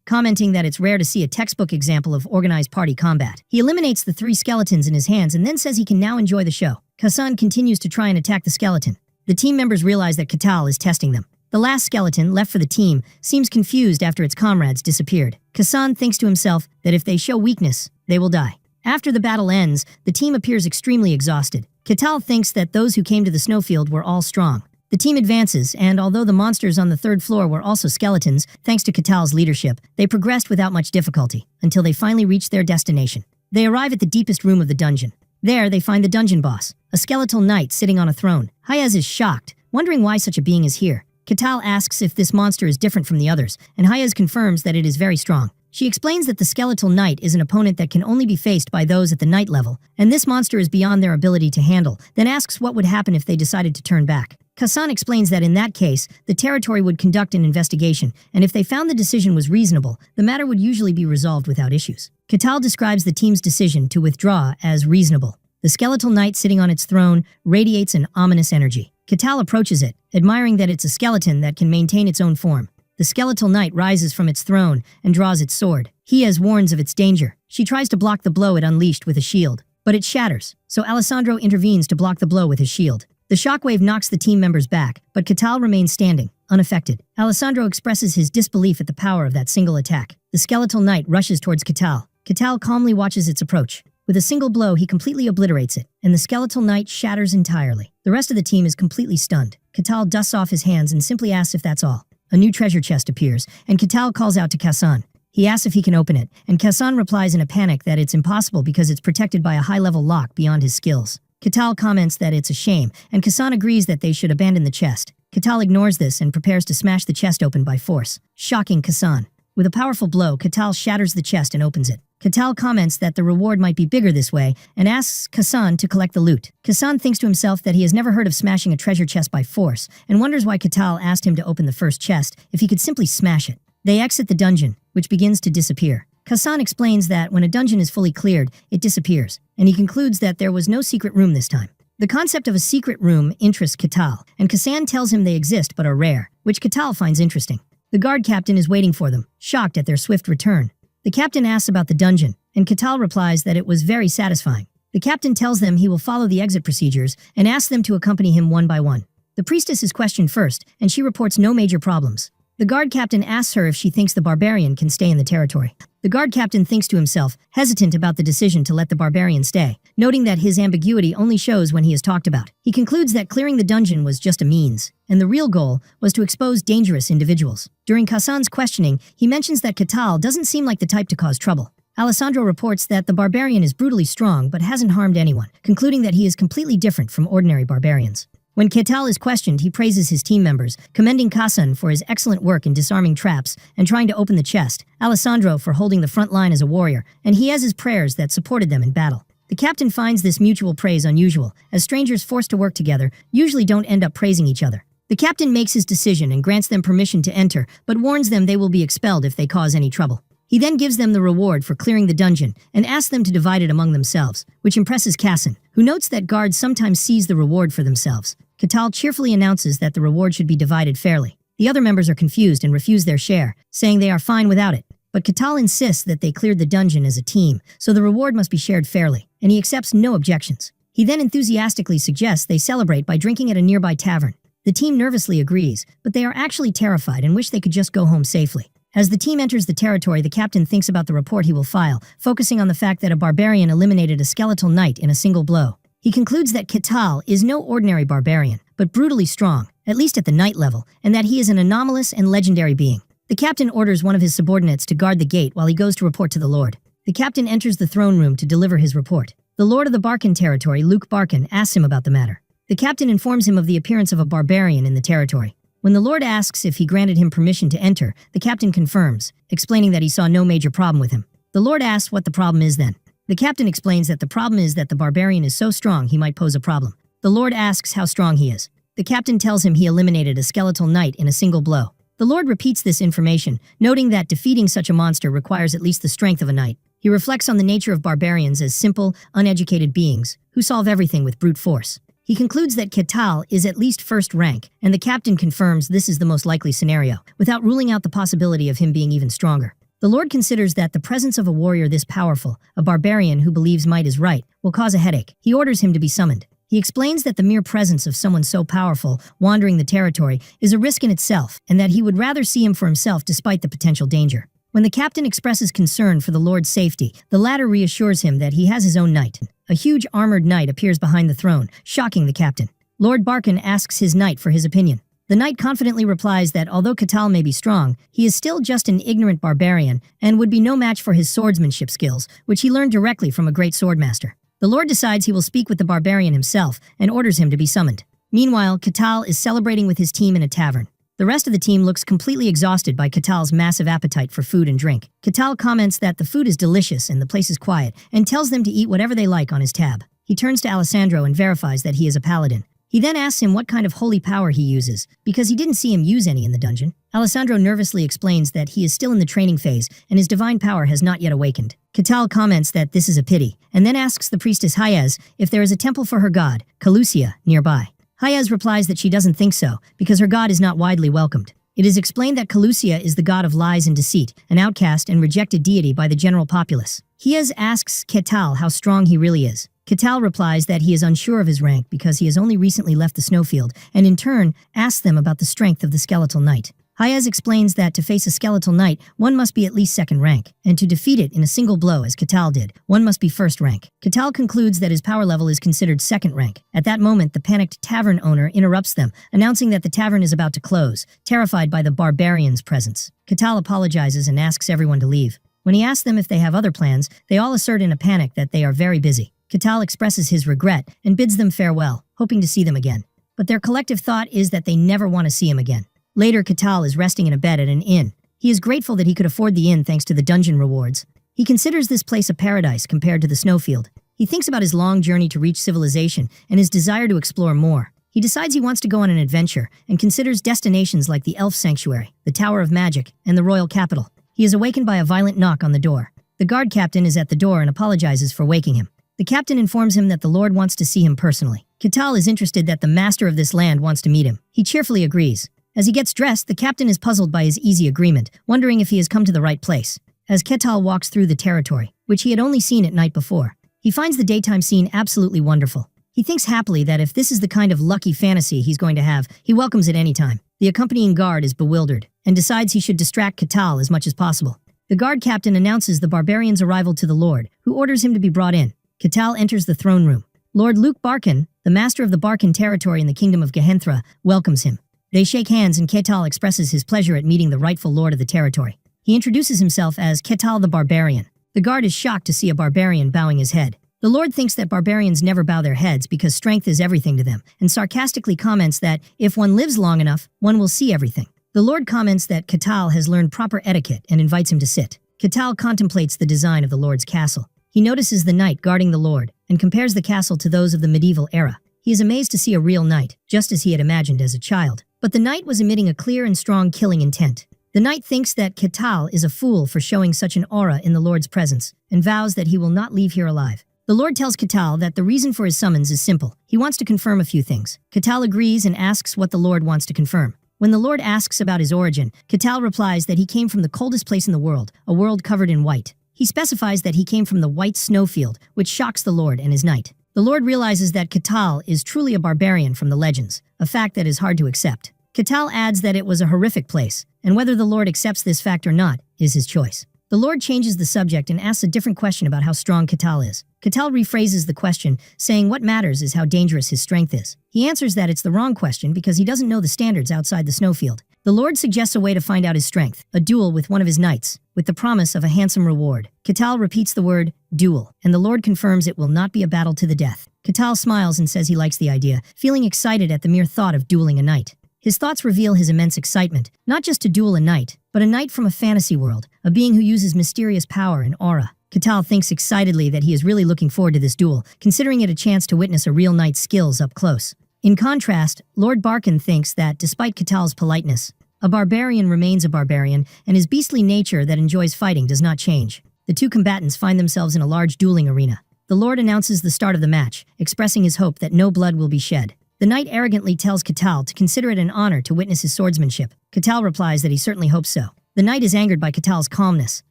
commenting that it's rare to see a textbook example of organized party combat. He eliminates the 3 skeletons in his hands and then says he can now enjoy the show. Kassan continues to try and attack the skeleton. The team members realize that Katal is testing them. The last skeleton, left for the team, seems confused after its comrades disappeared. Kassan thinks to himself that if they show weakness, they will die. After the battle ends, the team appears extremely exhausted. Katal thinks that those who came to the snowfield were all strong. The team advances, and although the monsters on the 3rd floor were also skeletons, thanks to Katal's leadership, they progressed without much difficulty, until they finally reached their destination. They arrive at the deepest room of the dungeon. There, they find the dungeon boss, a skeletal knight sitting on a throne. Hayez is shocked, wondering why such a being is here. Katal asks if this monster is different from the others, and Hayez confirms that it is very strong. She explains that the skeletal knight is an opponent that can only be faced by those at the knight level, and this monster is beyond their ability to handle, then asks what would happen if they decided to turn back. Kassan explains that in that case, the territory would conduct an investigation, and if they found the decision was reasonable, the matter would usually be resolved without issues. Katal describes the team's decision to withdraw as reasonable. The skeletal knight sitting on its throne radiates an ominous energy. Katal approaches it, admiring that it's a skeleton that can maintain its own form. The skeletal knight rises from its throne and draws its sword. Hayez warns of its danger. She tries to block the blow it unleashed with a shield, but it shatters, so Alessandro intervenes to block the blow with his shield. The shockwave knocks the team members back, but Katal remains standing, unaffected. Alessandro expresses his disbelief at the power of that single attack. The skeletal knight rushes towards Katal. Katal calmly watches its approach. With a single blow, he completely obliterates it, and the skeletal knight shatters entirely. The rest of the team is completely stunned. Katal dusts off his hands and simply asks if that's all. A new treasure chest appears, and Katal calls out to Kassan. He asks if he can open it, and Kassan replies in a panic that it's impossible because it's protected by a high-level lock beyond his skills. Katal comments that it's a shame, and Kassan agrees that they should abandon the chest. Katal ignores this and prepares to smash the chest open by force, shocking Kassan. With a powerful blow, Katal shatters the chest and opens it. Katal comments that the reward might be bigger this way and asks Kassan to collect the loot. Kassan thinks to himself that he has never heard of smashing a treasure chest by force and wonders why Katal asked him to open the first chest if he could simply smash it. They exit the dungeon, which begins to disappear. Kassan explains that when a dungeon is fully cleared, it disappears, and he concludes that there was no secret room this time. The concept of a secret room interests Katal, and Kassan tells him they exist but are rare, which Katal finds interesting. The guard captain is waiting for them, shocked at their swift return. The captain asks about the dungeon, and Katal replies that it was very satisfying. The captain tells them he will follow the exit procedures and asks them to accompany him one by one. The priestess is questioned first, and she reports no major problems. The guard captain asks her if she thinks the barbarian can stay in the territory. The guard captain thinks to himself, hesitant about the decision to let the barbarian stay, noting that his ambiguity only shows when he is talked about. He concludes that clearing the dungeon was just a means, and the real goal was to expose dangerous individuals. During Kassan's questioning, he mentions that Katal doesn't seem like the type to cause trouble. Alessandro reports that the barbarian is brutally strong but hasn't harmed anyone, concluding that he is completely different from ordinary barbarians. When Katal is questioned, he praises his team members, commending Kassan for his excellent work in disarming traps and trying to open the chest, Alessandro for holding the front line as a warrior, and Hayez's prayers that supported them in battle. The captain finds this mutual praise unusual, as strangers forced to work together usually don't end up praising each other. The captain makes his decision and grants them permission to enter, but warns them they will be expelled if they cause any trouble. He then gives them the reward for clearing the dungeon and asks them to divide it among themselves, which impresses Kassan, who notes that guards sometimes seize the reward for themselves. Katal cheerfully announces that the reward should be divided fairly. The other members are confused and refuse their share, saying they are fine without it. But Katal insists that they cleared the dungeon as a team, so the reward must be shared fairly, and he accepts no objections. He then enthusiastically suggests they celebrate by drinking at a nearby tavern. The team nervously agrees, but they are actually terrified and wish they could just go home safely. As the team enters the territory, the captain thinks about the report he will file, focusing on the fact that a barbarian eliminated a skeletal knight in a single blow. He concludes that Katal is no ordinary barbarian, but brutally strong, at least at the knight level, and that he is an anomalous and legendary being. The captain orders one of his subordinates to guard the gate while he goes to report to the lord. The captain enters the throne room to deliver his report. The lord of the Barkan territory, Luke Barkan, asks him about the matter. The captain informs him of the appearance of a barbarian in the territory. When the Lord asks if he granted him permission to enter, the captain confirms, explaining that he saw no major problem with him. The Lord asks what the problem is then. The captain explains that the problem is that the barbarian is so strong he might pose a problem. The Lord asks how strong he is. The captain tells him he eliminated a skeletal knight in a single blow. The Lord repeats this information, noting that defeating such a monster requires at least the strength of a knight. He reflects on the nature of barbarians as simple, uneducated beings who solve everything with brute force. He concludes that Ketal is at least first rank, and the captain confirms this is the most likely scenario, without ruling out the possibility of him being even stronger. The Lord considers that the presence of a warrior this powerful, a barbarian who believes might is right, will cause a headache. He orders him to be summoned. He explains that the mere presence of someone so powerful, wandering the territory, is a risk in itself, and that he would rather see him for himself despite the potential danger. When the captain expresses concern for the Lord's safety, the latter reassures him that he has his own knight. A huge armored knight appears behind the throne, shocking the captain. Lord Barkin asks his knight for his opinion. The knight confidently replies that although Ketal may be strong, he is still just an ignorant barbarian and would be no match for his swordsmanship skills, which he learned directly from a great swordmaster. The Lord decides he will speak with the barbarian himself and orders him to be summoned. Meanwhile, Ketal is celebrating with his team in a tavern. The rest of the team looks completely exhausted by Ketal's massive appetite for food and drink. Ketal comments that the food is delicious and the place is quiet, and tells them to eat whatever they like on his tab. He turns to Alessandro and verifies that he is a paladin. He then asks him what kind of holy power he uses, because he didn't see him use any in the dungeon. Alessandro nervously explains that he is still in the training phase and his divine power has not yet awakened. Ketal comments that this is a pity, and then asks the priestess Hayez if there is a temple for her god, Calusia, nearby. Hayez replies that she doesn't think so, because her god is not widely welcomed. It is explained that Calusia is the god of lies and deceit, an outcast and rejected deity by the general populace. Hayez asks Ketal how strong he really is. Ketal replies that he is unsure of his rank because he has only recently left the snowfield, and in turn asks them about the strength of the skeletal knight. Hayez explains that to face a skeletal knight, one must be at least second rank, and to defeat it in a single blow as Ketal did, one must be first rank. Ketal concludes that his power level is considered second rank. At that moment, the panicked tavern owner interrupts them, announcing that the tavern is about to close, terrified by the barbarian's presence. Ketal apologizes and asks everyone to leave. When he asks them if they have other plans, they all assert in a panic that they are very busy. Ketal expresses his regret and bids them farewell, hoping to see them again. But their collective thought is that they never want to see him again. Later, Ketal is resting in a bed at an inn. He is grateful that he could afford the inn thanks to the dungeon rewards. He considers this place a paradise compared to the snowfield. He thinks about his long journey to reach civilization and his desire to explore more. He decides he wants to go on an adventure and considers destinations like the Elf Sanctuary, the Tower of Magic, and the Royal Capital. He is awakened by a violent knock on the door. The guard captain is at the door and apologizes for waking him. The captain informs him that the Lord wants to see him personally. Ketal is interested that the master of this land wants to meet him. He cheerfully agrees. As he gets dressed, the captain is puzzled by his easy agreement, wondering if he has come to the right place. As Ketal walks through the territory, which he had only seen at night before, he finds the daytime scene absolutely wonderful. He thinks happily that if this is the kind of lucky fantasy he's going to have, he welcomes it any time. The accompanying guard is bewildered, and decides he should distract Ketal as much as possible. The guard captain announces the barbarian's arrival to the Lord, who orders him to be brought in. Ketal enters the throne room. Lord Luke Barkin, the master of the Barkin territory in the kingdom of Gehenthra, welcomes him. They shake hands and Ketal expresses his pleasure at meeting the rightful lord of the territory. He introduces himself as Ketal the Barbarian. The guard is shocked to see a barbarian bowing his head. The lord thinks that barbarians never bow their heads because strength is everything to them, and sarcastically comments that if one lives long enough, one will see everything. The lord comments that Ketal has learned proper etiquette and invites him to sit. Ketal contemplates the design of the lord's castle. He notices the knight guarding the lord and compares the castle to those of the medieval era. He is amazed to see a real knight, just as he had imagined as a child. But the knight was emitting a clear and strong killing intent. The knight thinks that Ketal is a fool for showing such an aura in the Lord's presence, and vows that he will not leave here alive. The Lord tells Ketal that the reason for his summons is simple. He wants to confirm a few things. Ketal agrees and asks what the Lord wants to confirm. When the Lord asks about his origin, Ketal replies that he came from the coldest place in the world, a world covered in white. He specifies that he came from the white snowfield, which shocks the Lord and his knight. The Lord realizes that Ketal is truly a barbarian from the legends, a fact that is hard to accept. Ketal adds that it was a horrific place, and whether the Lord accepts this fact or not is his choice. The Lord changes the subject and asks a different question about how strong Ketal is. Ketal rephrases the question, saying what matters is how dangerous his strength is. He answers that it's the wrong question because he doesn't know the standards outside the snowfield. The Lord suggests a way to find out his strength, a duel with one of his knights, with the promise of a handsome reward. Ketal repeats the word, duel, and the Lord confirms it will not be a battle to the death. Ketal smiles and says he likes the idea, feeling excited at the mere thought of dueling a knight. His thoughts reveal his immense excitement, not just to duel a knight, but a knight from a fantasy world, a being who uses mysterious power and aura. Katal thinks excitedly that he is really looking forward to this duel, considering it a chance to witness a real knight's skills up close. In contrast, Lord Barkin thinks that, despite Katal's politeness, a barbarian remains a barbarian, and his beastly nature that enjoys fighting does not change. The two combatants find themselves in a large dueling arena. The Lord announces the start of the match, expressing his hope that no blood will be shed. The knight arrogantly tells Katal to consider it an honor to witness his swordsmanship. Katal replies that he certainly hopes so. The knight is angered by Katal's calmness,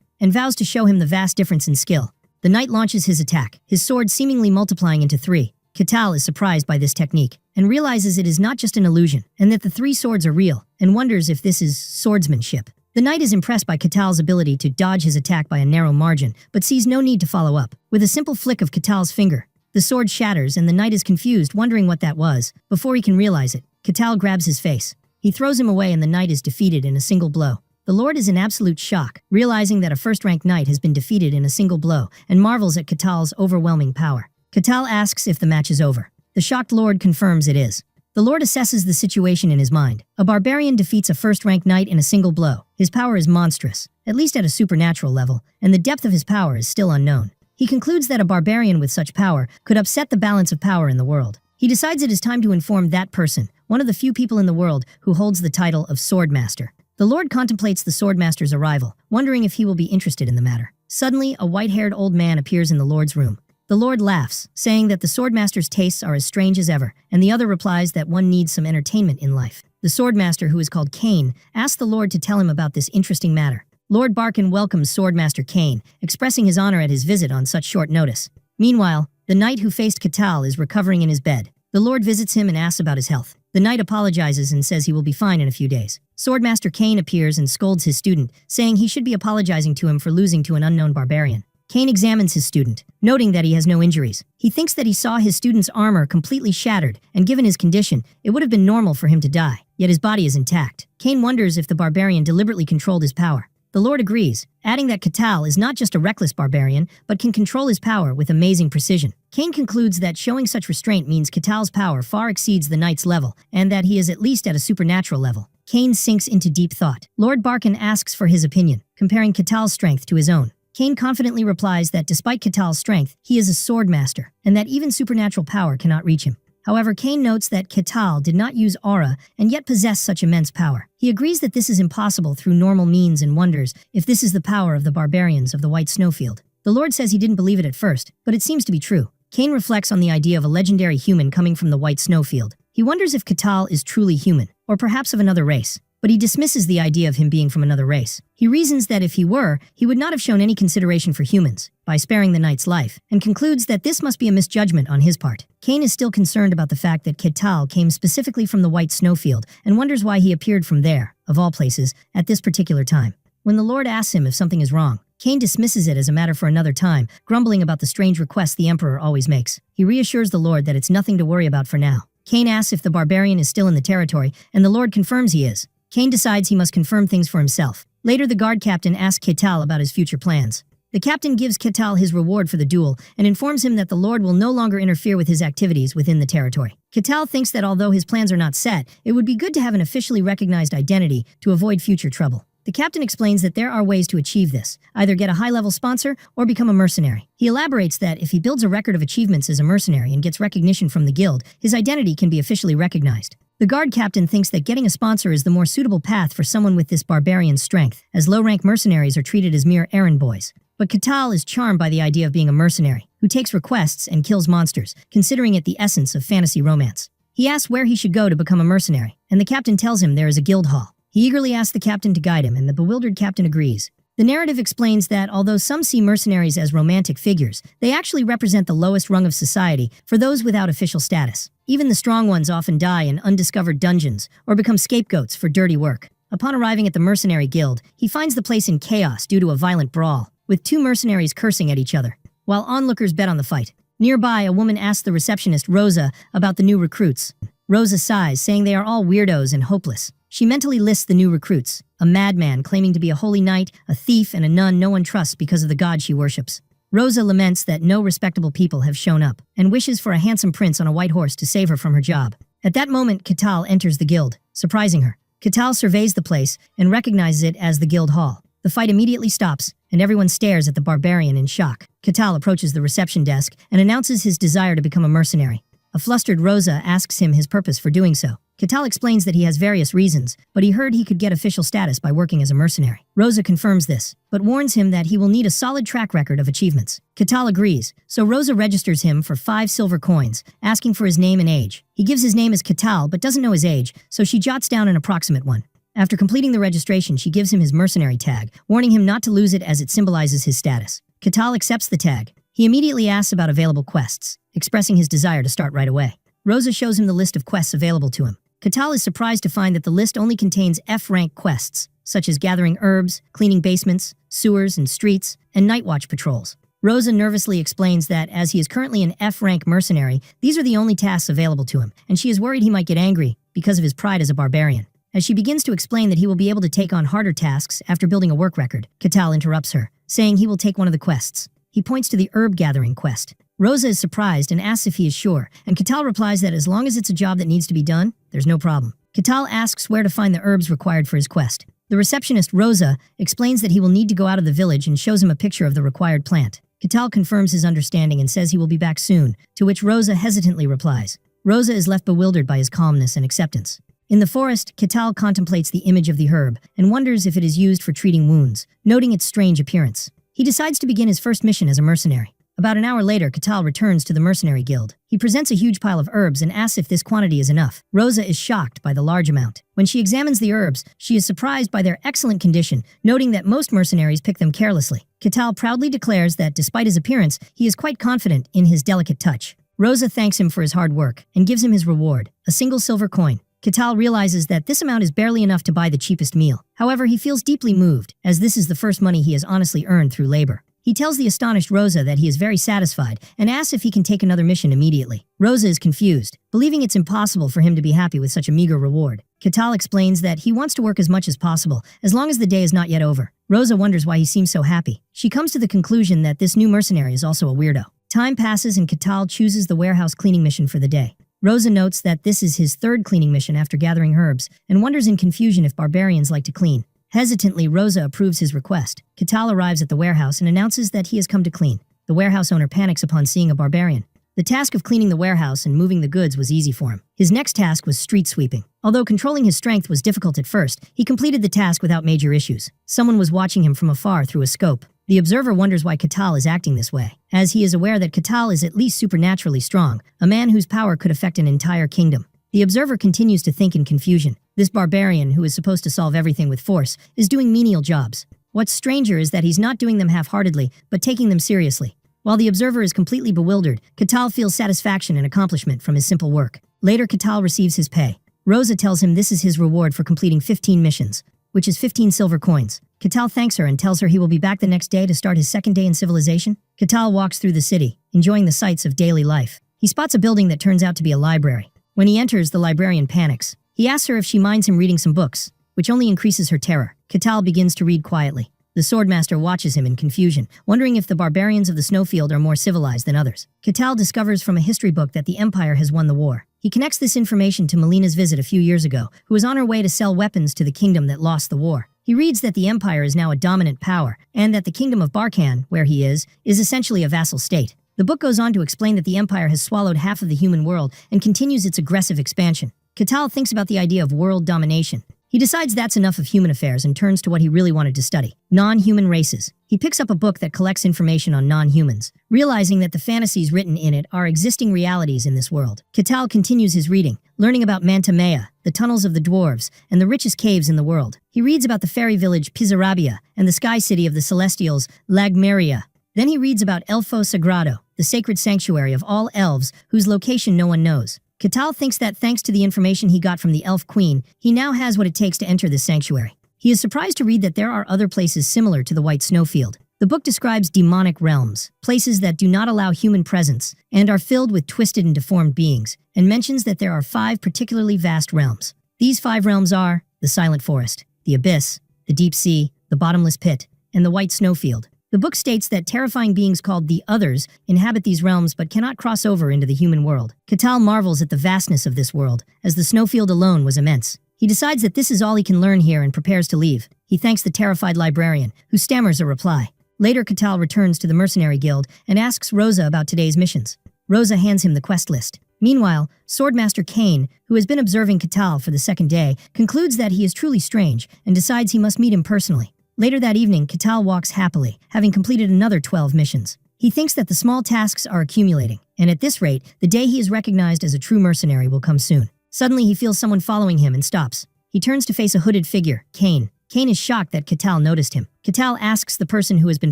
and vows to show him the vast difference in skill. The knight launches his attack, his sword seemingly multiplying into 3. Katal is surprised by this technique, and realizes it is not just an illusion, and that the 3 swords are real, and wonders if this is swordsmanship. The knight is impressed by Katal's ability to dodge his attack by a narrow margin, but sees no need to follow up. With a simple flick of Katal's finger, the sword shatters and the knight is confused, wondering what that was. Before he can realize it, Katal grabs his face. He throws him away and the knight is defeated in a single blow. The Lord is in absolute shock, realizing that a first-ranked knight has been defeated in a single blow, and marvels at Katal's overwhelming power. Katal asks if the match is over. The shocked Lord confirms it is. The Lord assesses the situation in his mind. A barbarian defeats a first-ranked knight in a single blow. His power is monstrous, at least at a supernatural level, and the depth of his power is still unknown. He concludes that a barbarian with such power could upset the balance of power in the world. He decides it is time to inform that person, one of the few people in the world who holds the title of Swordmaster. The Lord contemplates the Swordmaster's arrival, wondering if he will be interested in the matter. Suddenly, a white-haired old man appears in the Lord's room. The Lord laughs, saying that the Swordmaster's tastes are as strange as ever, and the other replies that one needs some entertainment in life. The Swordmaster, who is called Cain, asks the Lord to tell him about this interesting matter. Lord Barkin welcomes Swordmaster Cain, expressing his honor at his visit on such short notice. Meanwhile, the knight who faced Katal is recovering in his bed. The Lord visits him and asks about his health. The knight apologizes and says he will be fine in a few days. Swordmaster Cain appears and scolds his student, saying he should be apologizing to him for losing to an unknown barbarian. Cain examines his student, noting that he has no injuries. He thinks that he saw his student's armor completely shattered, and given his condition, it would have been normal for him to die, yet his body is intact. Cain wonders if the barbarian deliberately controlled his power. The Lord agrees, adding that Katal is not just a reckless barbarian, but can control his power with amazing precision. Cain concludes that showing such restraint means Katal's power far exceeds the knight's level, and that he is at least at a supernatural level. Cain sinks into deep thought. Lord Barkin asks for his opinion, comparing Katal's strength to his own. Cain confidently replies that despite Katal's strength, he is a sword master, and that even supernatural power cannot reach him. However, Cain notes that Katal did not use aura and yet possess such immense power. He agrees that this is impossible through normal means and wonders if this is the power of the barbarians of the White Snowfield. The Lord says he didn't believe it at first, but it seems to be true. Cain reflects on the idea of a legendary human coming from the White Snowfield. He wonders if Katal is truly human, or perhaps of another race. But he dismisses the idea of him being from another race. He reasons that if he were, he would not have shown any consideration for humans, by sparing the knight's life, and concludes that this must be a misjudgment on his part. Cain is still concerned about the fact that Katal came specifically from the White Snowfield, and wonders why he appeared from there, of all places, at this particular time. When the Lord asks him if something is wrong, Cain dismisses it as a matter for another time, grumbling about the strange requests the Emperor always makes. He reassures the Lord that it's nothing to worry about for now. Cain asks if the barbarian is still in the territory, and the Lord confirms he is. Cain decides he must confirm things for himself. Later, the guard captain asks Katal about his future plans. The captain gives Katal his reward for the duel and informs him that the Lord will no longer interfere with his activities within the territory. Katal thinks that although his plans are not set, it would be good to have an officially recognized identity to avoid future trouble. The captain explains that there are ways to achieve this, either get a high-level sponsor or become a mercenary. He elaborates that if he builds a record of achievements as a mercenary and gets recognition from the guild, his identity can be officially recognized. The guard captain thinks that getting a sponsor is the more suitable path for someone with this barbarian strength, as low-rank mercenaries are treated as mere errand boys. But Katal is charmed by the idea of being a mercenary, who takes requests and kills monsters, considering it the essence of fantasy romance. He asks where he should go to become a mercenary, and the captain tells him there is a guild hall. He eagerly asks the captain to guide him, and the bewildered captain agrees. The narrative explains that although some see mercenaries as romantic figures, they actually represent the lowest rung of society for those without official status. Even the strong ones often die in undiscovered dungeons or become scapegoats for dirty work. Upon arriving at the mercenary guild, he finds the place in chaos due to a violent brawl, with 2 mercenaries cursing at each other, while onlookers bet on the fight. Nearby, a woman asks the receptionist, Rosa, about the new recruits. Rosa sighs, saying they are all weirdos and hopeless. She mentally lists the new recruits: a madman claiming to be a holy knight, a thief, and a nun no one trusts because of the god she worships. Rosa laments that no respectable people have shown up, and wishes for a handsome prince on a white horse to save her from her job. At that moment, Katal enters the guild. surprising her. Katal surveys the place and recognizes it as the guild hall. The fight immediately stops, and everyone stares at the barbarian in shock. Katal approaches the reception desk and announces his desire to become a mercenary. A flustered Rosa asks him his purpose for doing so. Katal explains that he has various reasons, but he heard he could get official status by working as a mercenary. Rosa confirms this, but warns him that he will need a solid track record of achievements. Katal agrees, so Rosa registers him for 5 silver coins, asking for his name and age. He gives his name as Katal, but doesn't know his age, so she jots down an approximate one. After completing the registration, she gives him his mercenary tag, warning him not to lose it as it symbolizes his status. Katal accepts the tag. He immediately asks about available quests, expressing his desire to start right away. Rosa shows him the list of quests available to him. Katal is surprised to find that the list only contains F-rank quests, such as gathering herbs, cleaning basements, sewers and streets, and night watch patrols. Rosa nervously explains that, as he is currently an F-rank mercenary, these are the only tasks available to him, and she is worried he might get angry because of his pride as a barbarian. As she begins to explain that he will be able to take on harder tasks after building a work record, Katal interrupts her, saying he will take one of the quests. He points to the herb gathering quest. Rosa is surprised and asks if he is sure, and Katal replies that as long as it's a job that needs to be done, there's no problem. Katal asks where to find the herbs required for his quest. The receptionist, Rosa, explains that he will need to go out of the village and shows him a picture of the required plant. Katal confirms his understanding and says he will be back soon, to which Rosa hesitantly replies. Rosa is left bewildered by his calmness and acceptance. In the forest, Katal contemplates the image of the herb and wonders if it is used for treating wounds, noting its strange appearance. He decides to begin his first mission as a mercenary. About an hour later, Katal returns to the mercenary guild. He presents a huge pile of herbs and asks if this quantity is enough. Rosa is shocked by the large amount. When she examines the herbs, she is surprised by their excellent condition, noting that most mercenaries pick them carelessly. Katal proudly declares that despite his appearance, he is quite confident in his delicate touch. Rosa thanks him for his hard work and gives him his reward, a single silver coin. Katal realizes that this amount is barely enough to buy the cheapest meal. However, he feels deeply moved, as this is the first money he has honestly earned through labor. He tells the astonished Rosa that he is very satisfied and asks if he can take another mission immediately. Rosa is confused, believing it's impossible for him to be happy with such a meager reward. Katal explains that he wants to work as much as possible, as long as the day is not yet over. Rosa wonders why he seems so happy. She comes to the conclusion that this new mercenary is also a weirdo. Time passes and Katal chooses the warehouse cleaning mission for the day. Rosa notes that this is his 3rd cleaning mission after gathering herbs, and wonders in confusion if barbarians like to clean. Hesitantly, Rosa approves his request. Katal arrives at the warehouse and announces that he has come to clean. The warehouse owner panics upon seeing a barbarian. The task of cleaning the warehouse and moving the goods was easy for him. His next task was street sweeping. Although controlling his strength was difficult at first, he completed the task without major issues. Someone was watching him from afar through a scope. The observer wonders why Katal is acting this way, as he is aware that Katal is at least supernaturally strong, a man whose power could affect an entire kingdom. The observer continues to think in confusion. This barbarian, who is supposed to solve everything with force, is doing menial jobs. What's stranger is that he's not doing them half-heartedly, but taking them seriously. While the observer is completely bewildered, Katal feels satisfaction and accomplishment from his simple work. Later, Katal receives his pay. Rosa tells him this is his reward for completing 15 missions, which is 15 silver coins. Katal thanks her and tells her he will be back the next day to start his 2nd day in civilization. Katal walks through the city, enjoying the sights of daily life. He spots a building that turns out to be a library. When he enters, the librarian panics. He asks her if she minds him reading some books, which only increases her terror. Katal begins to read quietly. The swordmaster watches him in confusion, wondering if the barbarians of the snowfield are more civilized than others. Katal discovers from a history book that the Empire has won the war. He connects this information to Melina's visit a few years ago, who was on her way to sell weapons to the kingdom that lost the war. He reads that the Empire is now a dominant power, and that the kingdom of Barkan, where he is essentially a vassal state. The book goes on to explain that the Empire has swallowed half of the human world and continues its aggressive expansion. Katal thinks about the idea of world domination. He decides that's enough of human affairs and turns to what he really wanted to study: non-human races. He picks up a book that collects information on non-humans, realizing that the fantasies written in it are existing realities in this world. Katal continues his reading, learning about Mantamea, the tunnels of the dwarves, and the richest caves in the world. He reads about the fairy village Pizarabia and the sky city of the Celestials, Lagmeria. Then he reads about Elfo Sagrado, the sacred sanctuary of all elves whose location no one knows. Katal thinks that thanks to the information he got from the elf queen, he now has what it takes to enter this sanctuary. He is surprised to read that there are other places similar to the White Snowfield. The book describes demonic realms, places that do not allow human presence and are filled with twisted and deformed beings, and mentions that there are 5 particularly vast realms. These 5 realms are the Silent Forest, the Abyss, the Deep Sea, the Bottomless Pit, and the White Snowfield. The book states that terrifying beings called the Others inhabit these realms but cannot cross over into the human world. Katal marvels at the vastness of this world, as the snowfield alone was immense. He decides that this is all he can learn here and prepares to leave. He thanks the terrified librarian, who stammers a reply. Later, Catal returns to the mercenary guild and asks Rosa about today's missions. Rosa hands him the quest list. Meanwhile, Swordmaster Kane, who has been observing Catal for the second day, concludes that he is truly strange and decides he must meet him personally. Later that evening, Catal walks happily, having completed another 12 missions. He thinks that the small tasks are accumulating, and at this rate, the day he is recognized as a true mercenary will come soon. Suddenly, he feels someone following him and stops. He turns to face a hooded figure, Kane. Kane is shocked that Catal noticed him. Catal asks the person who has been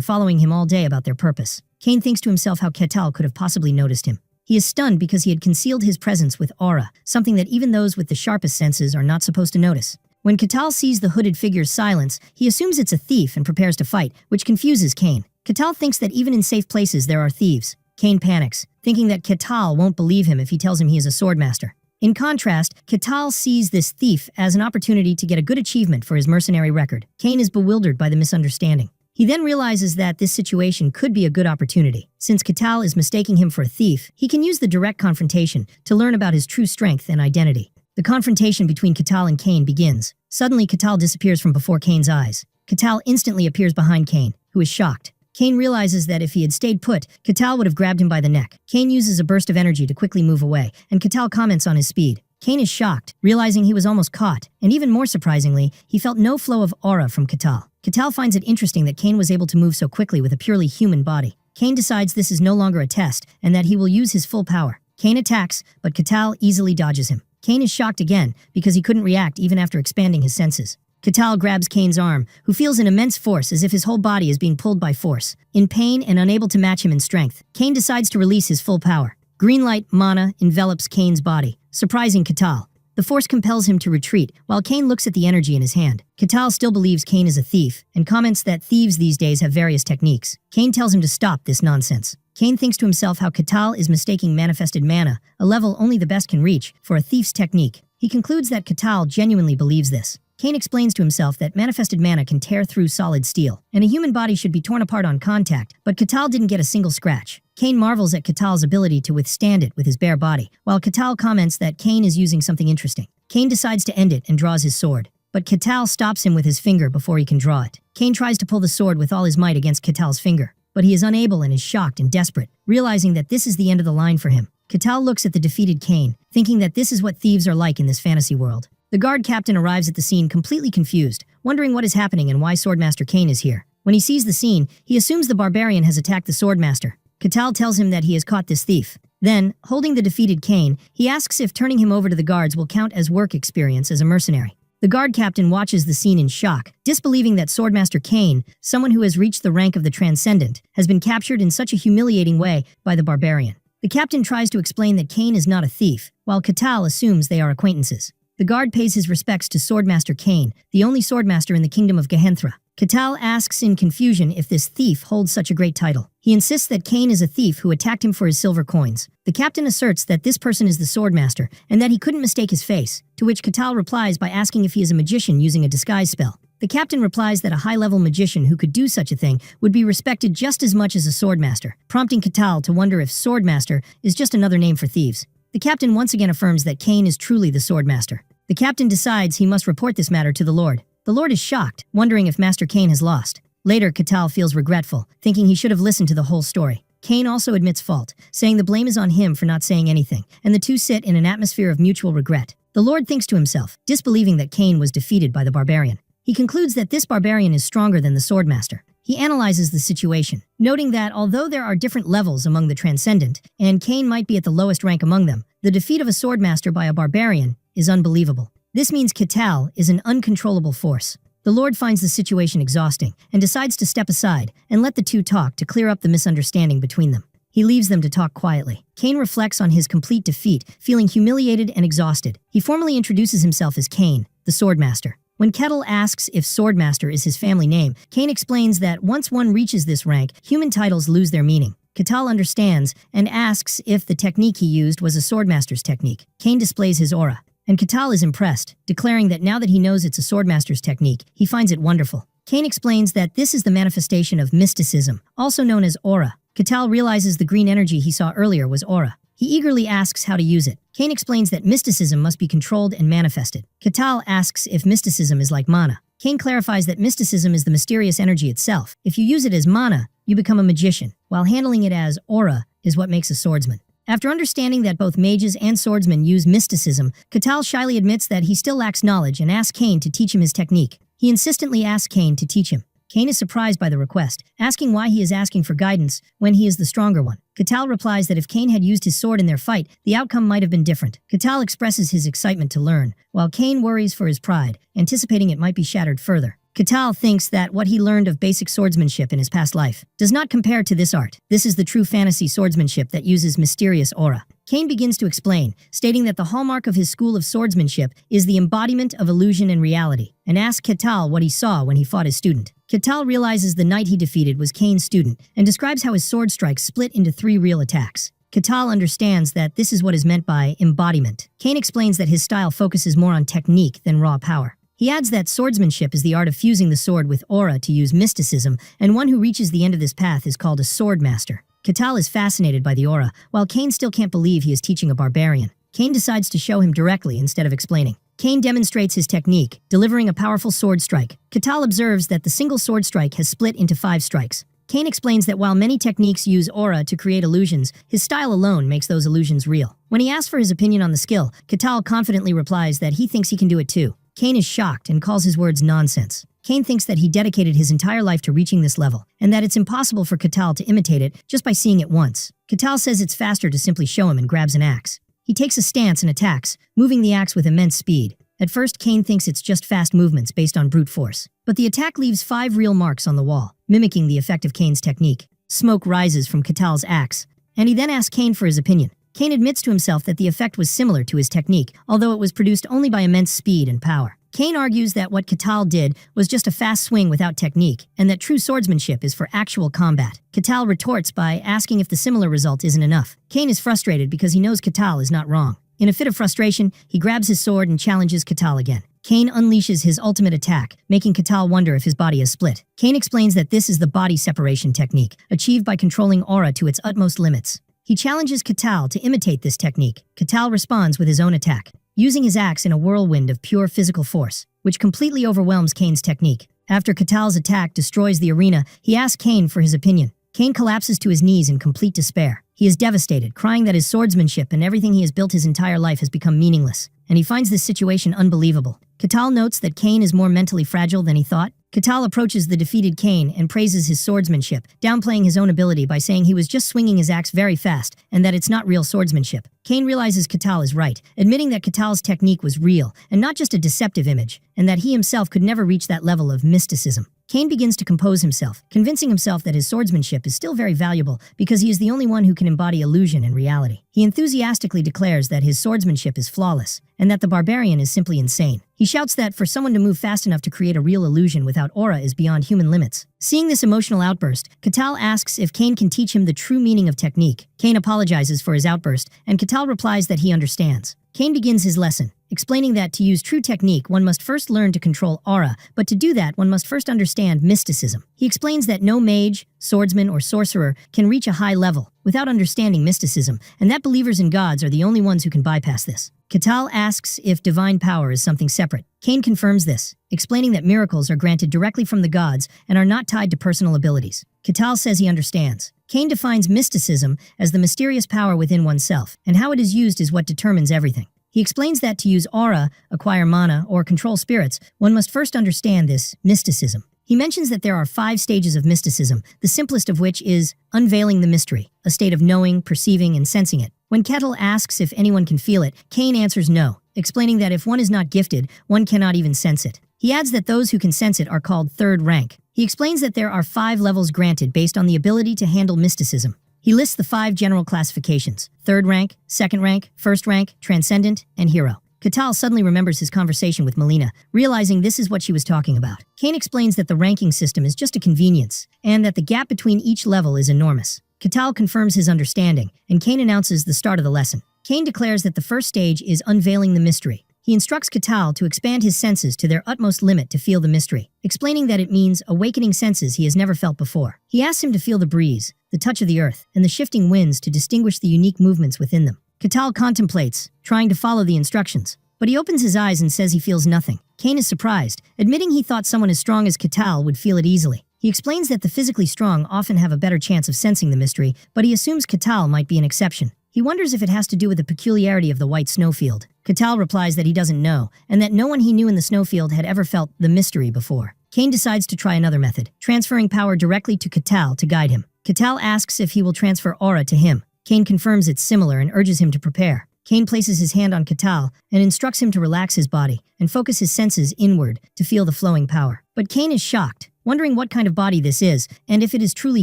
following him all day about their purpose. Kane thinks to himself how Catal could have possibly noticed him. He is stunned because he had concealed his presence with aura, something that even those with the sharpest senses are not supposed to notice. When Catal sees the hooded figure's silence, he assumes it's a thief and prepares to fight, which confuses Kane. Catal thinks that even in safe places there are thieves. Kane panics, thinking that Catal won't believe him if he tells him he is a swordmaster. In contrast, Catal sees this thief as an opportunity to get a good achievement for his mercenary record. Kane is bewildered by the misunderstanding. He then realizes that this situation could be a good opportunity. Since Catal is mistaking him for a thief, he can use the direct confrontation to learn about his true strength and identity. The confrontation between Catal and Kane begins. Suddenly, Catal disappears from before Kane's eyes. Catal instantly appears behind Kane, who is shocked. Kane realizes that if he had stayed put, Catal would have grabbed him by the neck. Kane uses a burst of energy to quickly move away, and Catal comments on his speed. Kane is shocked, realizing he was almost caught, and even more surprisingly, he felt no flow of aura from Catal. Catal finds it interesting that Kane was able to move so quickly with a purely human body. Kane decides this is no longer a test, and that he will use his full power. Kane attacks, but Catal easily dodges him. Kane is shocked again, because he couldn't react even after expanding his senses. Catal grabs Kane's arm, who feels an immense force as if his whole body is being pulled by force. In pain and unable to match him in strength, Kane decides to release his full power. Green light mana envelops Kane's body, surprising Catal. The force compels him to retreat, while Kane looks at the energy in his hand. Catal still believes Kane is a thief, and comments that thieves these days have various techniques. Kane tells him to stop this nonsense. Kane thinks to himself how Catal is mistaking manifested mana, a level only the best can reach, for a thief's technique. He concludes that Catal genuinely believes this. Kane explains to himself that manifested mana can tear through solid steel, and a human body should be torn apart on contact, but Catal didn't get a single scratch. Kane marvels at Catal's ability to withstand it with his bare body, while Catal comments that Kane is using something interesting. Kane decides to end it and draws his sword, but Catal stops him with his finger before he can draw it. Kane tries to pull the sword with all his might against Catal's finger, but he is unable and is shocked and desperate, realizing that this is the end of the line for him. Catal looks at the defeated Kane, thinking that this is what thieves are like in this fantasy world. The guard captain arrives at the scene completely confused, wondering what is happening and why Swordmaster Kane is here. When he sees the scene, he assumes the barbarian has attacked the Swordmaster. Catal tells him that he has caught this thief. Then, holding the defeated Kane, he asks if turning him over to the guards will count as work experience as a mercenary. The guard captain watches the scene in shock, disbelieving that Swordmaster Kane, someone who has reached the rank of the Transcendent, has been captured in such a humiliating way by the barbarian. The captain tries to explain that Kane is not a thief, while Catal assumes they are acquaintances. The guard pays his respects to Swordmaster Kane, the only swordmaster in the kingdom of Gehenthra. Catal asks in confusion if this thief holds such a great title. He insists that Kane is a thief who attacked him for his silver coins. The captain asserts that this person is the swordmaster and that he couldn't mistake his face, to which Catal replies by asking if he is a magician using a disguise spell. The captain replies that a high-level magician who could do such a thing would be respected just as much as a swordmaster, prompting Catal to wonder if swordmaster is just another name for thieves. The captain once again affirms that Kane is truly the swordmaster. The captain decides he must report this matter to the Lord. The Lord is shocked, wondering if Master Kane has lost. Later, Catal feels regretful, thinking he should have listened to the whole story. Kane also admits fault, saying the blame is on him for not saying anything, and the two sit in an atmosphere of mutual regret. The Lord thinks to himself, disbelieving that Kane was defeated by the barbarian. He concludes that this barbarian is stronger than the swordmaster. He analyzes the situation, noting that although there are different levels among the Transcendent, and Kane might be at the lowest rank among them, the defeat of a swordmaster by a barbarian is unbelievable. This means Catal is an uncontrollable force. The Lord finds the situation exhausting and decides to step aside and let the two talk to clear up the misunderstanding between them. He leaves them to talk quietly. Kane reflects on his complete defeat, feeling humiliated and exhausted. He formally introduces himself as Kane, the Swordmaster. When Kettle asks if Swordmaster is his family name, Kane explains that once one reaches this rank, human titles lose their meaning. Catal understands and asks if the technique he used was a Swordmaster's technique. Kane displays his aura, and Catal is impressed, declaring that now that he knows it's a Swordmaster's technique, he finds it wonderful. Kane explains that this is the manifestation of mysticism, also known as aura. Catal realizes the green energy he saw earlier was aura. He eagerly asks how to use it. Kane explains that mysticism must be controlled and manifested. Katal asks if mysticism is like mana. Kane clarifies that mysticism is the mysterious energy itself. If you use it as mana, you become a magician, while handling it as aura is what makes a swordsman. After understanding that both mages and swordsmen use mysticism, Katal shyly admits that he still lacks knowledge and asks Kane to teach him his technique. He insistently asks Kane to teach him. Kane is surprised by the request, asking why he is asking for guidance when he is the stronger one. Katal replies that if Kane had used his sword in their fight, the outcome might have been different. Katal expresses his excitement to learn, while Kane worries for his pride, anticipating it might be shattered further. Katal thinks that what he learned of basic swordsmanship in his past life does not compare to this art. This is the true fantasy swordsmanship that uses mysterious aura. Kane begins to explain, stating that the hallmark of his school of swordsmanship is the embodiment of illusion and reality, and asks Katal what he saw when he fought his student. Katal realizes the knight he defeated was Kane's student, and describes how his sword strikes split into 3 real attacks. Katal understands that this is what is meant by embodiment. Kane explains that his style focuses more on technique than raw power. He adds that swordsmanship is the art of fusing the sword with aura to use mysticism, and one who reaches the end of this path is called a sword master. Katal is fascinated by the aura, while Kane still can't believe he is teaching a barbarian. Kane decides to show him directly instead of explaining. Kane demonstrates his technique, delivering a powerful sword strike. Katal observes that the single sword strike has split into 5 strikes. Kane explains that while many techniques use aura to create illusions, his style alone makes those illusions real. When he asks for his opinion on the skill, Katal confidently replies that he thinks he can do it too. Kane is shocked and calls his words nonsense. Kane thinks that he dedicated his entire life to reaching this level, and that it's impossible for Katal to imitate it just by seeing it once. Katal says it's faster to simply show him and grabs an axe. He takes a stance and attacks, moving the axe with immense speed. At first, Kane thinks it's just fast movements based on brute force. But the attack leaves 5 real marks on the wall, mimicking the effect of Kane's technique. Smoke rises from Katal's axe, and he then asks Kane for his opinion. Kane admits to himself that the effect was similar to his technique, although it was produced only by immense speed and power. Kane argues that what Katal did was just a fast swing without technique, and that true swordsmanship is for actual combat. Katal retorts by asking if the similar result isn't enough. Kane is frustrated because he knows Katal is not wrong. In a fit of frustration, he grabs his sword and challenges Katal again. Kane unleashes his ultimate attack, making Katal wonder if his body is split. Kane explains that this is the body separation technique, achieved by controlling aura to its utmost limits. He challenges Katal to imitate this technique. Katal responds with his own attack, using his axe in a whirlwind of pure physical force, which completely overwhelms Kane's technique. After Katal's attack destroys the arena, he asks Kane for his opinion. Kane collapses to his knees in complete despair. He is devastated, crying that his swordsmanship and everything he has built his entire life has become meaningless, and he finds this situation unbelievable. Katal notes that Kane is more mentally fragile than he thought. Katal approaches the defeated Kane and praises his swordsmanship, downplaying his own ability by saying he was just swinging his axe very fast and that it's not real swordsmanship. Kane realizes Katal is right, admitting that Katal's technique was real and not just a deceptive image, and that he himself could never reach that level of mysticism. Kane begins to compose himself, convincing himself that his swordsmanship is still very valuable because he is the only one who can embody illusion and reality. He enthusiastically declares that his swordsmanship is flawless, and that the barbarian is simply insane. He shouts that for someone to move fast enough to create a real illusion without aura is beyond human limits. Seeing this emotional outburst, Katal asks if Kane can teach him the true meaning of technique. Kane apologizes for his outburst, and Katal replies that he understands. Kane begins his lesson, explaining that to use true technique, one must first learn to control aura, but to do that, one must first understand mysticism. He explains that no mage, swordsman, or sorcerer can reach a high level without understanding mysticism, and that believers in gods are the only ones who can bypass this. Katal asks if divine power is something separate. Kane confirms this, explaining that miracles are granted directly from the gods and are not tied to personal abilities. Katal says he understands. Kane defines mysticism as the mysterious power within oneself, and how it is used is what determines everything. He explains that to use aura, acquire mana, or control spirits, one must first understand this mysticism. He mentions that there are 5 stages of mysticism, the simplest of which is unveiling the mystery, a state of knowing, perceiving, and sensing it. When Kettle asks if anyone can feel it, Kane answers no, explaining that if one is not gifted, one cannot even sense it. He adds that those who can sense it are called third rank. He explains that there are 5 levels granted based on the ability to handle mysticism. He lists the 5 general classifications: third rank, second rank, first rank, transcendent, and hero. Katal suddenly remembers his conversation with Melina, realizing this is what she was talking about. Kane explains that the ranking system is just a convenience, and that the gap between each level is enormous. Katal confirms his understanding, and Kane announces the start of the lesson. Kane declares that the first stage is unveiling the mystery. He instructs Katal to expand his senses to their utmost limit to feel the mystery, explaining that it means awakening senses he has never felt before. He asks him to feel the breeze, the touch of the earth, and the shifting winds to distinguish the unique movements within them. Katal contemplates, trying to follow the instructions. But he opens his eyes and says he feels nothing. Kane is surprised, admitting he thought someone as strong as Katal would feel it easily. He explains that the physically strong often have a better chance of sensing the mystery, but he assumes Katal might be an exception. He wonders if it has to do with the peculiarity of the white snowfield. Katal replies that he doesn't know, and that no one he knew in the snowfield had ever felt the mystery before. Kane decides to try another method, transferring power directly to Katal to guide him. Katal asks if he will transfer aura to him. Kane confirms it's similar and urges him to prepare. Kane places his hand on Katal and instructs him to relax his body and focus his senses inward to feel the flowing power. But Kane is shocked, wondering what kind of body this is and if it is truly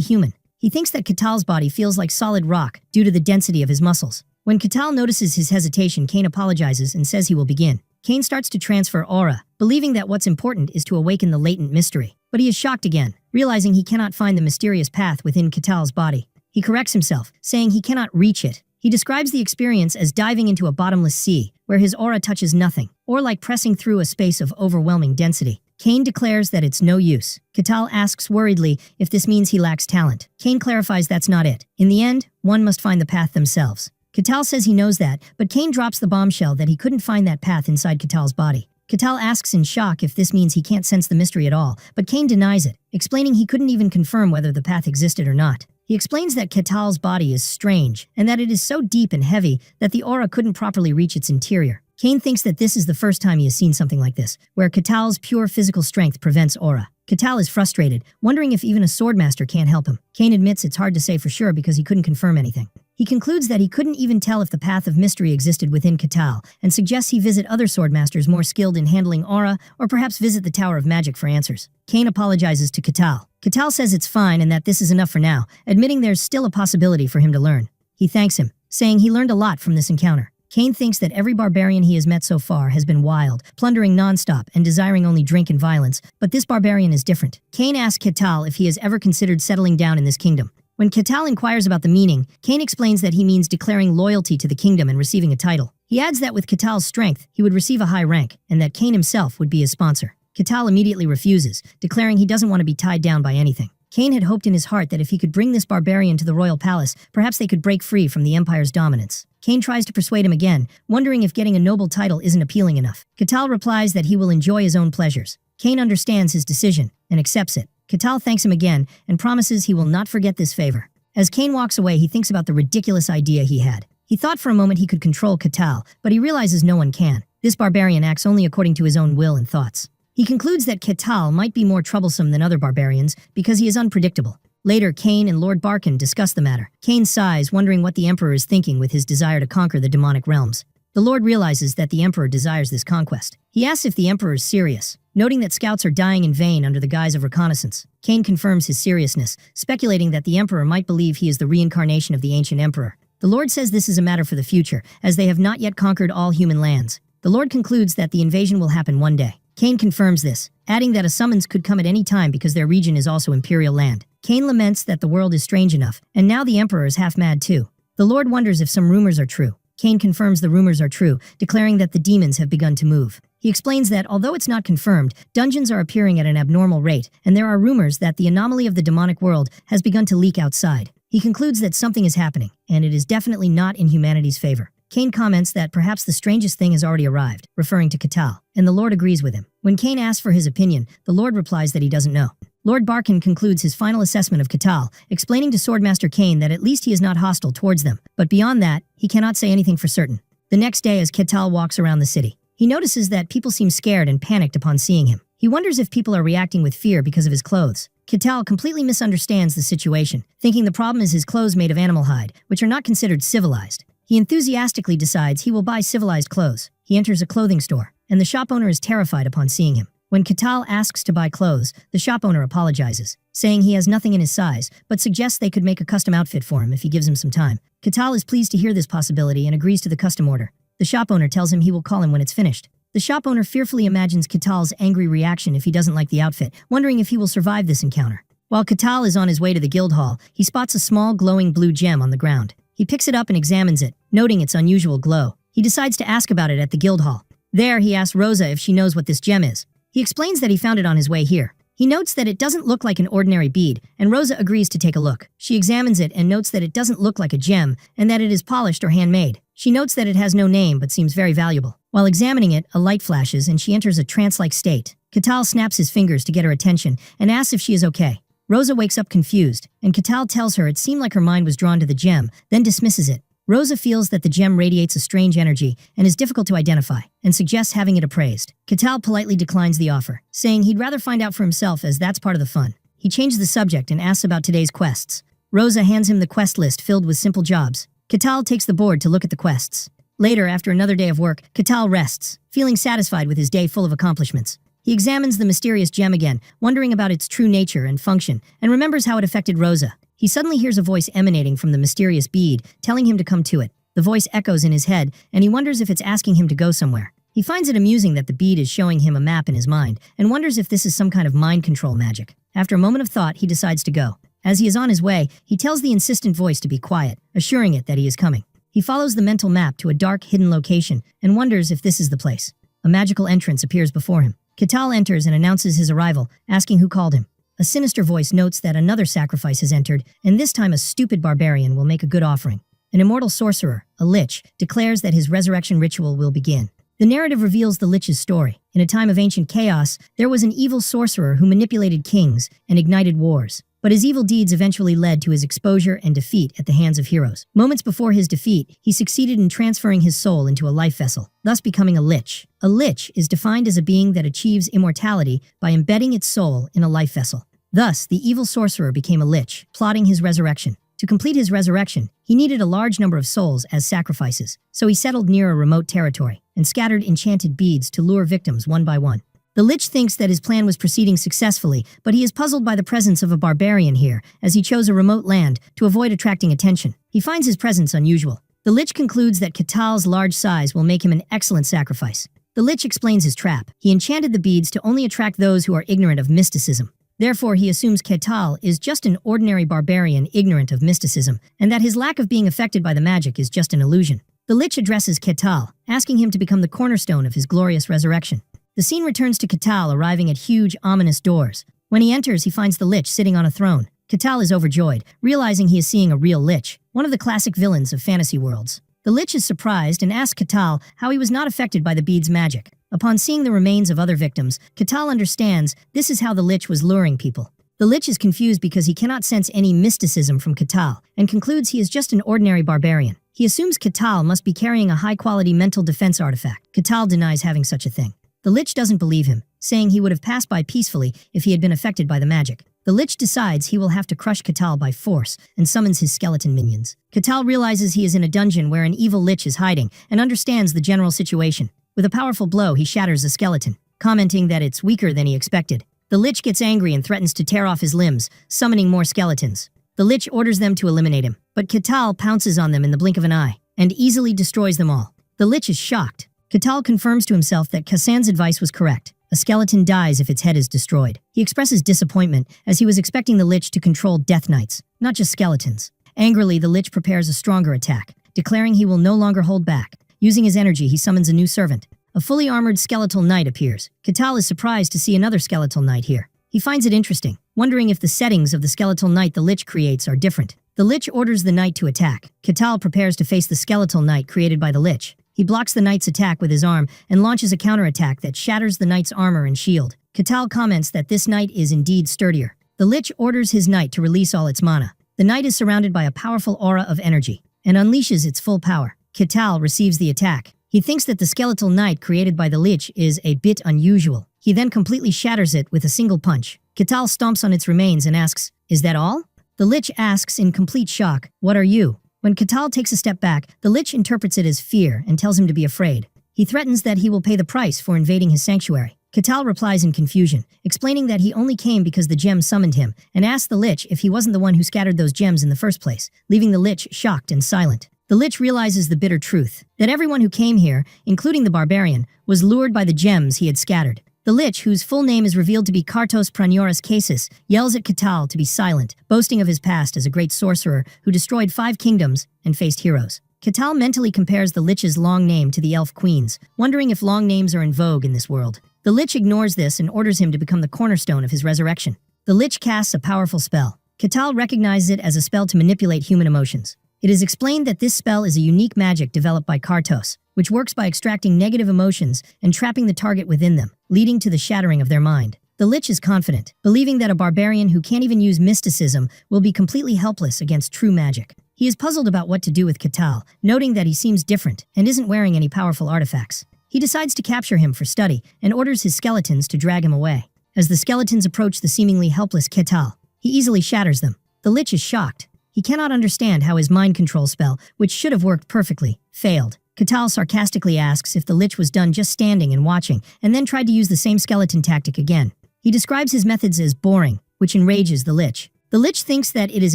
human. He thinks that Katal's body feels like solid rock due to the density of his muscles. When Katal notices his hesitation, Kane apologizes and says he will begin. Kane starts to transfer aura, believing that what's important is to awaken the latent mystery. But he is shocked again, realizing he cannot find the mysterious path within Katal's body. He corrects himself, saying he cannot reach it. He describes the experience as diving into a bottomless sea, where his aura touches nothing, or like pressing through a space of overwhelming density. Kane declares that it's no use. Katal asks worriedly if this means he lacks talent. Kane clarifies that's not it. In the end, one must find the path themselves. Katal says he knows that, but Kane drops the bombshell that he couldn't find that path inside Katal's body. Katal asks in shock if this means he can't sense the mystery at all, but Kane denies it, explaining he couldn't even confirm whether the path existed or not. He explains that Katal's body is strange, and that it is so deep and heavy that the aura couldn't properly reach its interior. Kane thinks that this is the first time he has seen something like this, where Katal's pure physical strength prevents aura. Katal is frustrated, wondering if even a swordmaster can't help him. Kane admits it's hard to say for sure because he couldn't confirm anything. He concludes that he couldn't even tell if the path of mystery existed within Katal, and suggests he visit other swordmasters more skilled in handling aura, or perhaps visit the Tower of Magic for answers. Kane apologizes to Katal. Katal says it's fine and that this is enough for now, admitting there's still a possibility for him to learn. He thanks him, saying he learned a lot from this encounter. Kane thinks that every barbarian he has met so far has been wild, plundering nonstop and desiring only drink and violence, but this barbarian is different. Kane asks Katal if he has ever considered settling down in this kingdom. When Katal inquires about the meaning, Kane explains that he means declaring loyalty to the kingdom and receiving a title. He adds that with Katal's strength, he would receive a high rank, and that Kane himself would be his sponsor. Katal immediately refuses, declaring he doesn't want to be tied down by anything. Kane had hoped in his heart that if he could bring this barbarian to the royal palace, perhaps they could break free from the empire's dominance. Kane tries to persuade him again, wondering if getting a noble title isn't appealing enough. Katal replies that he will enjoy his own pleasures. Kane understands his decision and accepts it. Katal thanks him again and promises he will not forget this favor. As Kane walks away, he thinks about the ridiculous idea he had. He thought for a moment he could control Katal, but he realizes no one can. This barbarian acts only according to his own will and thoughts. He concludes that Katal might be more troublesome than other barbarians because he is unpredictable. Later, Kane and Lord Barkin discuss the matter. Kane sighs, wondering what the Emperor is thinking with his desire to conquer the demonic realms. The Lord realizes that the Emperor desires this conquest. He asks if the Emperor is serious, noting that scouts are dying in vain under the guise of reconnaissance. Kane confirms his seriousness, speculating that the Emperor might believe he is the reincarnation of the ancient Emperor. The Lord says this is a matter for the future, as they have not yet conquered all human lands. The Lord concludes that the invasion will happen one day. Kane confirms this, adding that a summons could come at any time because their region is also imperial land. Kane laments that the world is strange enough, and now the Emperor is half mad too. The Lord wonders if some rumors are true. Kane confirms the rumors are true, declaring that the demons have begun to move. He explains that, although it's not confirmed, dungeons are appearing at an abnormal rate, and there are rumors that the anomaly of the demonic world has begun to leak outside. He concludes that something is happening, and it is definitely not in humanity's favor. Kane comments that perhaps the strangest thing has already arrived, referring to Katal, and the Lord agrees with him. When Kane asks for his opinion, the Lord replies that he doesn't know. Lord Barkin concludes his final assessment of Katal, explaining to Swordmaster Kane that at least he is not hostile towards them, but beyond that, he cannot say anything for certain. The next day, as Katal walks around the city, he notices that people seem scared and panicked upon seeing him. He wonders if people are reacting with fear because of his clothes. Katal completely misunderstands the situation, thinking the problem is his clothes made of animal hide, which are not considered civilized. He enthusiastically decides he will buy civilized clothes. He enters a clothing store, and the shop owner is terrified upon seeing him. When Katal asks to buy clothes, the shop owner apologizes, saying he has nothing in his size, but suggests they could make a custom outfit for him if he gives him some time. Katal is pleased to hear this possibility and agrees to the custom order. The shop owner tells him he will call him when it's finished. The shop owner fearfully imagines Katal's angry reaction if he doesn't like the outfit, wondering if he will survive this encounter. While Katal is on his way to the guild hall, he spots a small glowing blue gem on the ground. He picks it up and examines it, noting its unusual glow. He decides to ask about it at the guild hall. There, he asks Rosa if she knows what this gem is. He explains that he found it on his way here. He notes that it doesn't look like an ordinary bead, and Rosa agrees to take a look. She examines it and notes that it doesn't look like a gem, and that it is polished or handmade. She notes that it has no name but seems very valuable. While examining it, a light flashes and she enters a trance-like state. Katal snaps his fingers to get her attention and asks if she is okay. Rosa wakes up confused, and Katal tells her it seemed like her mind was drawn to the gem, then dismisses it. Rosa feels that the gem radiates a strange energy and is difficult to identify, and suggests having it appraised. Katal politely declines the offer, saying he'd rather find out for himself as that's part of the fun. He changes the subject and asks about today's quests. Rosa hands him the quest list filled with simple jobs. Katal takes the board to look at the quests. Later, after another day of work, Katal rests, feeling satisfied with his day full of accomplishments. He examines the mysterious gem again, wondering about its true nature and function, and remembers how it affected Rosa. He suddenly hears a voice emanating from the mysterious bead, telling him to come to it. The voice echoes in his head, and he wonders if it's asking him to go somewhere. He finds it amusing that the bead is showing him a map in his mind, and wonders if this is some kind of mind control magic. After a moment of thought, he decides to go. As he is on his way, he tells the insistent voice to be quiet, assuring it that he is coming. He follows the mental map to a dark, hidden location, and wonders if this is the place. A magical entrance appears before him. Katal enters and announces his arrival, asking who called him. A sinister voice notes that another sacrifice has entered, and this time a stupid barbarian will make a good offering. An immortal sorcerer, a lich, declares that his resurrection ritual will begin. The narrative reveals the lich's story. In a time of ancient chaos, there was an evil sorcerer who manipulated kings and ignited wars. But his evil deeds eventually led to his exposure and defeat at the hands of heroes. Moments before his defeat, he succeeded in transferring his soul into a life vessel, thus becoming a lich. A lich is defined as a being that achieves immortality by embedding its soul in a life vessel. Thus, the evil sorcerer became a lich, plotting his resurrection. To complete his resurrection, he needed a large number of souls as sacrifices, so he settled near a remote territory and scattered enchanted beads to lure victims one by one. The lich thinks that his plan was proceeding successfully, but he is puzzled by the presence of a barbarian here, as he chose a remote land to avoid attracting attention. He finds his presence unusual. The lich concludes that Katal's large size will make him an excellent sacrifice. The lich explains his trap. He enchanted the beads to only attract those who are ignorant of mysticism. Therefore, he assumes Katal is just an ordinary barbarian ignorant of mysticism, and that his lack of being affected by the magic is just an illusion. The lich addresses Katal, asking him to become the cornerstone of his glorious resurrection. The scene returns to Katal arriving at huge, ominous doors. When he enters, he finds the lich sitting on a throne. Katal is overjoyed, realizing he is seeing a real lich, one of the classic villains of fantasy worlds. The lich is surprised and asks Katal how he was not affected by the bead's magic. Upon seeing the remains of other victims, Katal understands this is how the lich was luring people. The lich is confused because he cannot sense any mysticism from Katal, and concludes he is just an ordinary barbarian. He assumes Katal must be carrying a high-quality mental defense artifact. Katal denies having such a thing. The lich doesn't believe him, saying he would have passed by peacefully if he had been affected by the magic. The lich decides he will have to crush Katal by force and summons his skeleton minions. Katal realizes he is in a dungeon where an evil lich is hiding and understands the general situation. With a powerful blow, he shatters the skeleton, commenting that it's weaker than he expected. The lich gets angry and threatens to tear off his limbs, summoning more skeletons. The lich orders them to eliminate him, but Katal pounces on them in the blink of an eye and easily destroys them all. The lich is shocked. Katal confirms to himself that Kasan's advice was correct. A skeleton dies if its head is destroyed. He expresses disappointment as he was expecting the lich to control death knights, not just skeletons. Angrily, the lich prepares a stronger attack, declaring he will no longer hold back. Using his energy, he summons a new servant. A fully armored skeletal knight appears. Katal is surprised to see another skeletal knight here. He finds it interesting, wondering if the settings of the skeletal knight the lich creates are different. The lich orders the knight to attack. Katal prepares to face the skeletal knight created by the lich. He blocks the knight's attack with his arm and launches a counterattack that shatters the knight's armor and shield. Katal comments that this knight is indeed sturdier. The lich orders his knight to release all its mana. The knight is surrounded by a powerful aura of energy and unleashes its full power. Katal receives the attack. He thinks that the skeletal knight created by the lich is a bit unusual. He then completely shatters it with a single punch. Katal stomps on its remains and asks, "Is that all?" The lich asks in complete shock, "What are you?" When Katal takes a step back, the lich interprets it as fear and tells him to be afraid. He threatens that he will pay the price for invading his sanctuary. Katal replies in confusion, explaining that he only came because the gem summoned him, and asks the lich if he wasn't the one who scattered those gems in the first place, leaving the lich shocked and silent. The lich realizes the bitter truth, that everyone who came here, including the barbarian, was lured by the gems he had scattered. The lich, whose full name is revealed to be Kartos Pranioris Casis, yells at Katal to be silent, boasting of his past as a great sorcerer who destroyed 5 kingdoms and faced heroes. Katal mentally compares the lich's long name to the elf queens, wondering if long names are in vogue in this world. The lich ignores this and orders him to become the cornerstone of his resurrection. The lich casts a powerful spell. Katal recognizes it as a spell to manipulate human emotions. It is explained that this spell is a unique magic developed by Kartos, which works by extracting negative emotions and trapping the target within them, leading to the shattering of their mind. The Lich is confident, believing that a barbarian who can't even use mysticism will be completely helpless against true magic. He is puzzled about what to do with Katal, noting that he seems different and isn't wearing any powerful artifacts. He decides to capture him for study and orders his skeletons to drag him away. As the skeletons approach the seemingly helpless Katal, he easily shatters them. The Lich is shocked. He cannot understand how his mind control spell, which should have worked perfectly, failed. Katal sarcastically asks if the Lich was done just standing and watching, and then tried to use the same skeleton tactic again. He describes his methods as boring, which enrages the Lich. The Lich thinks that it is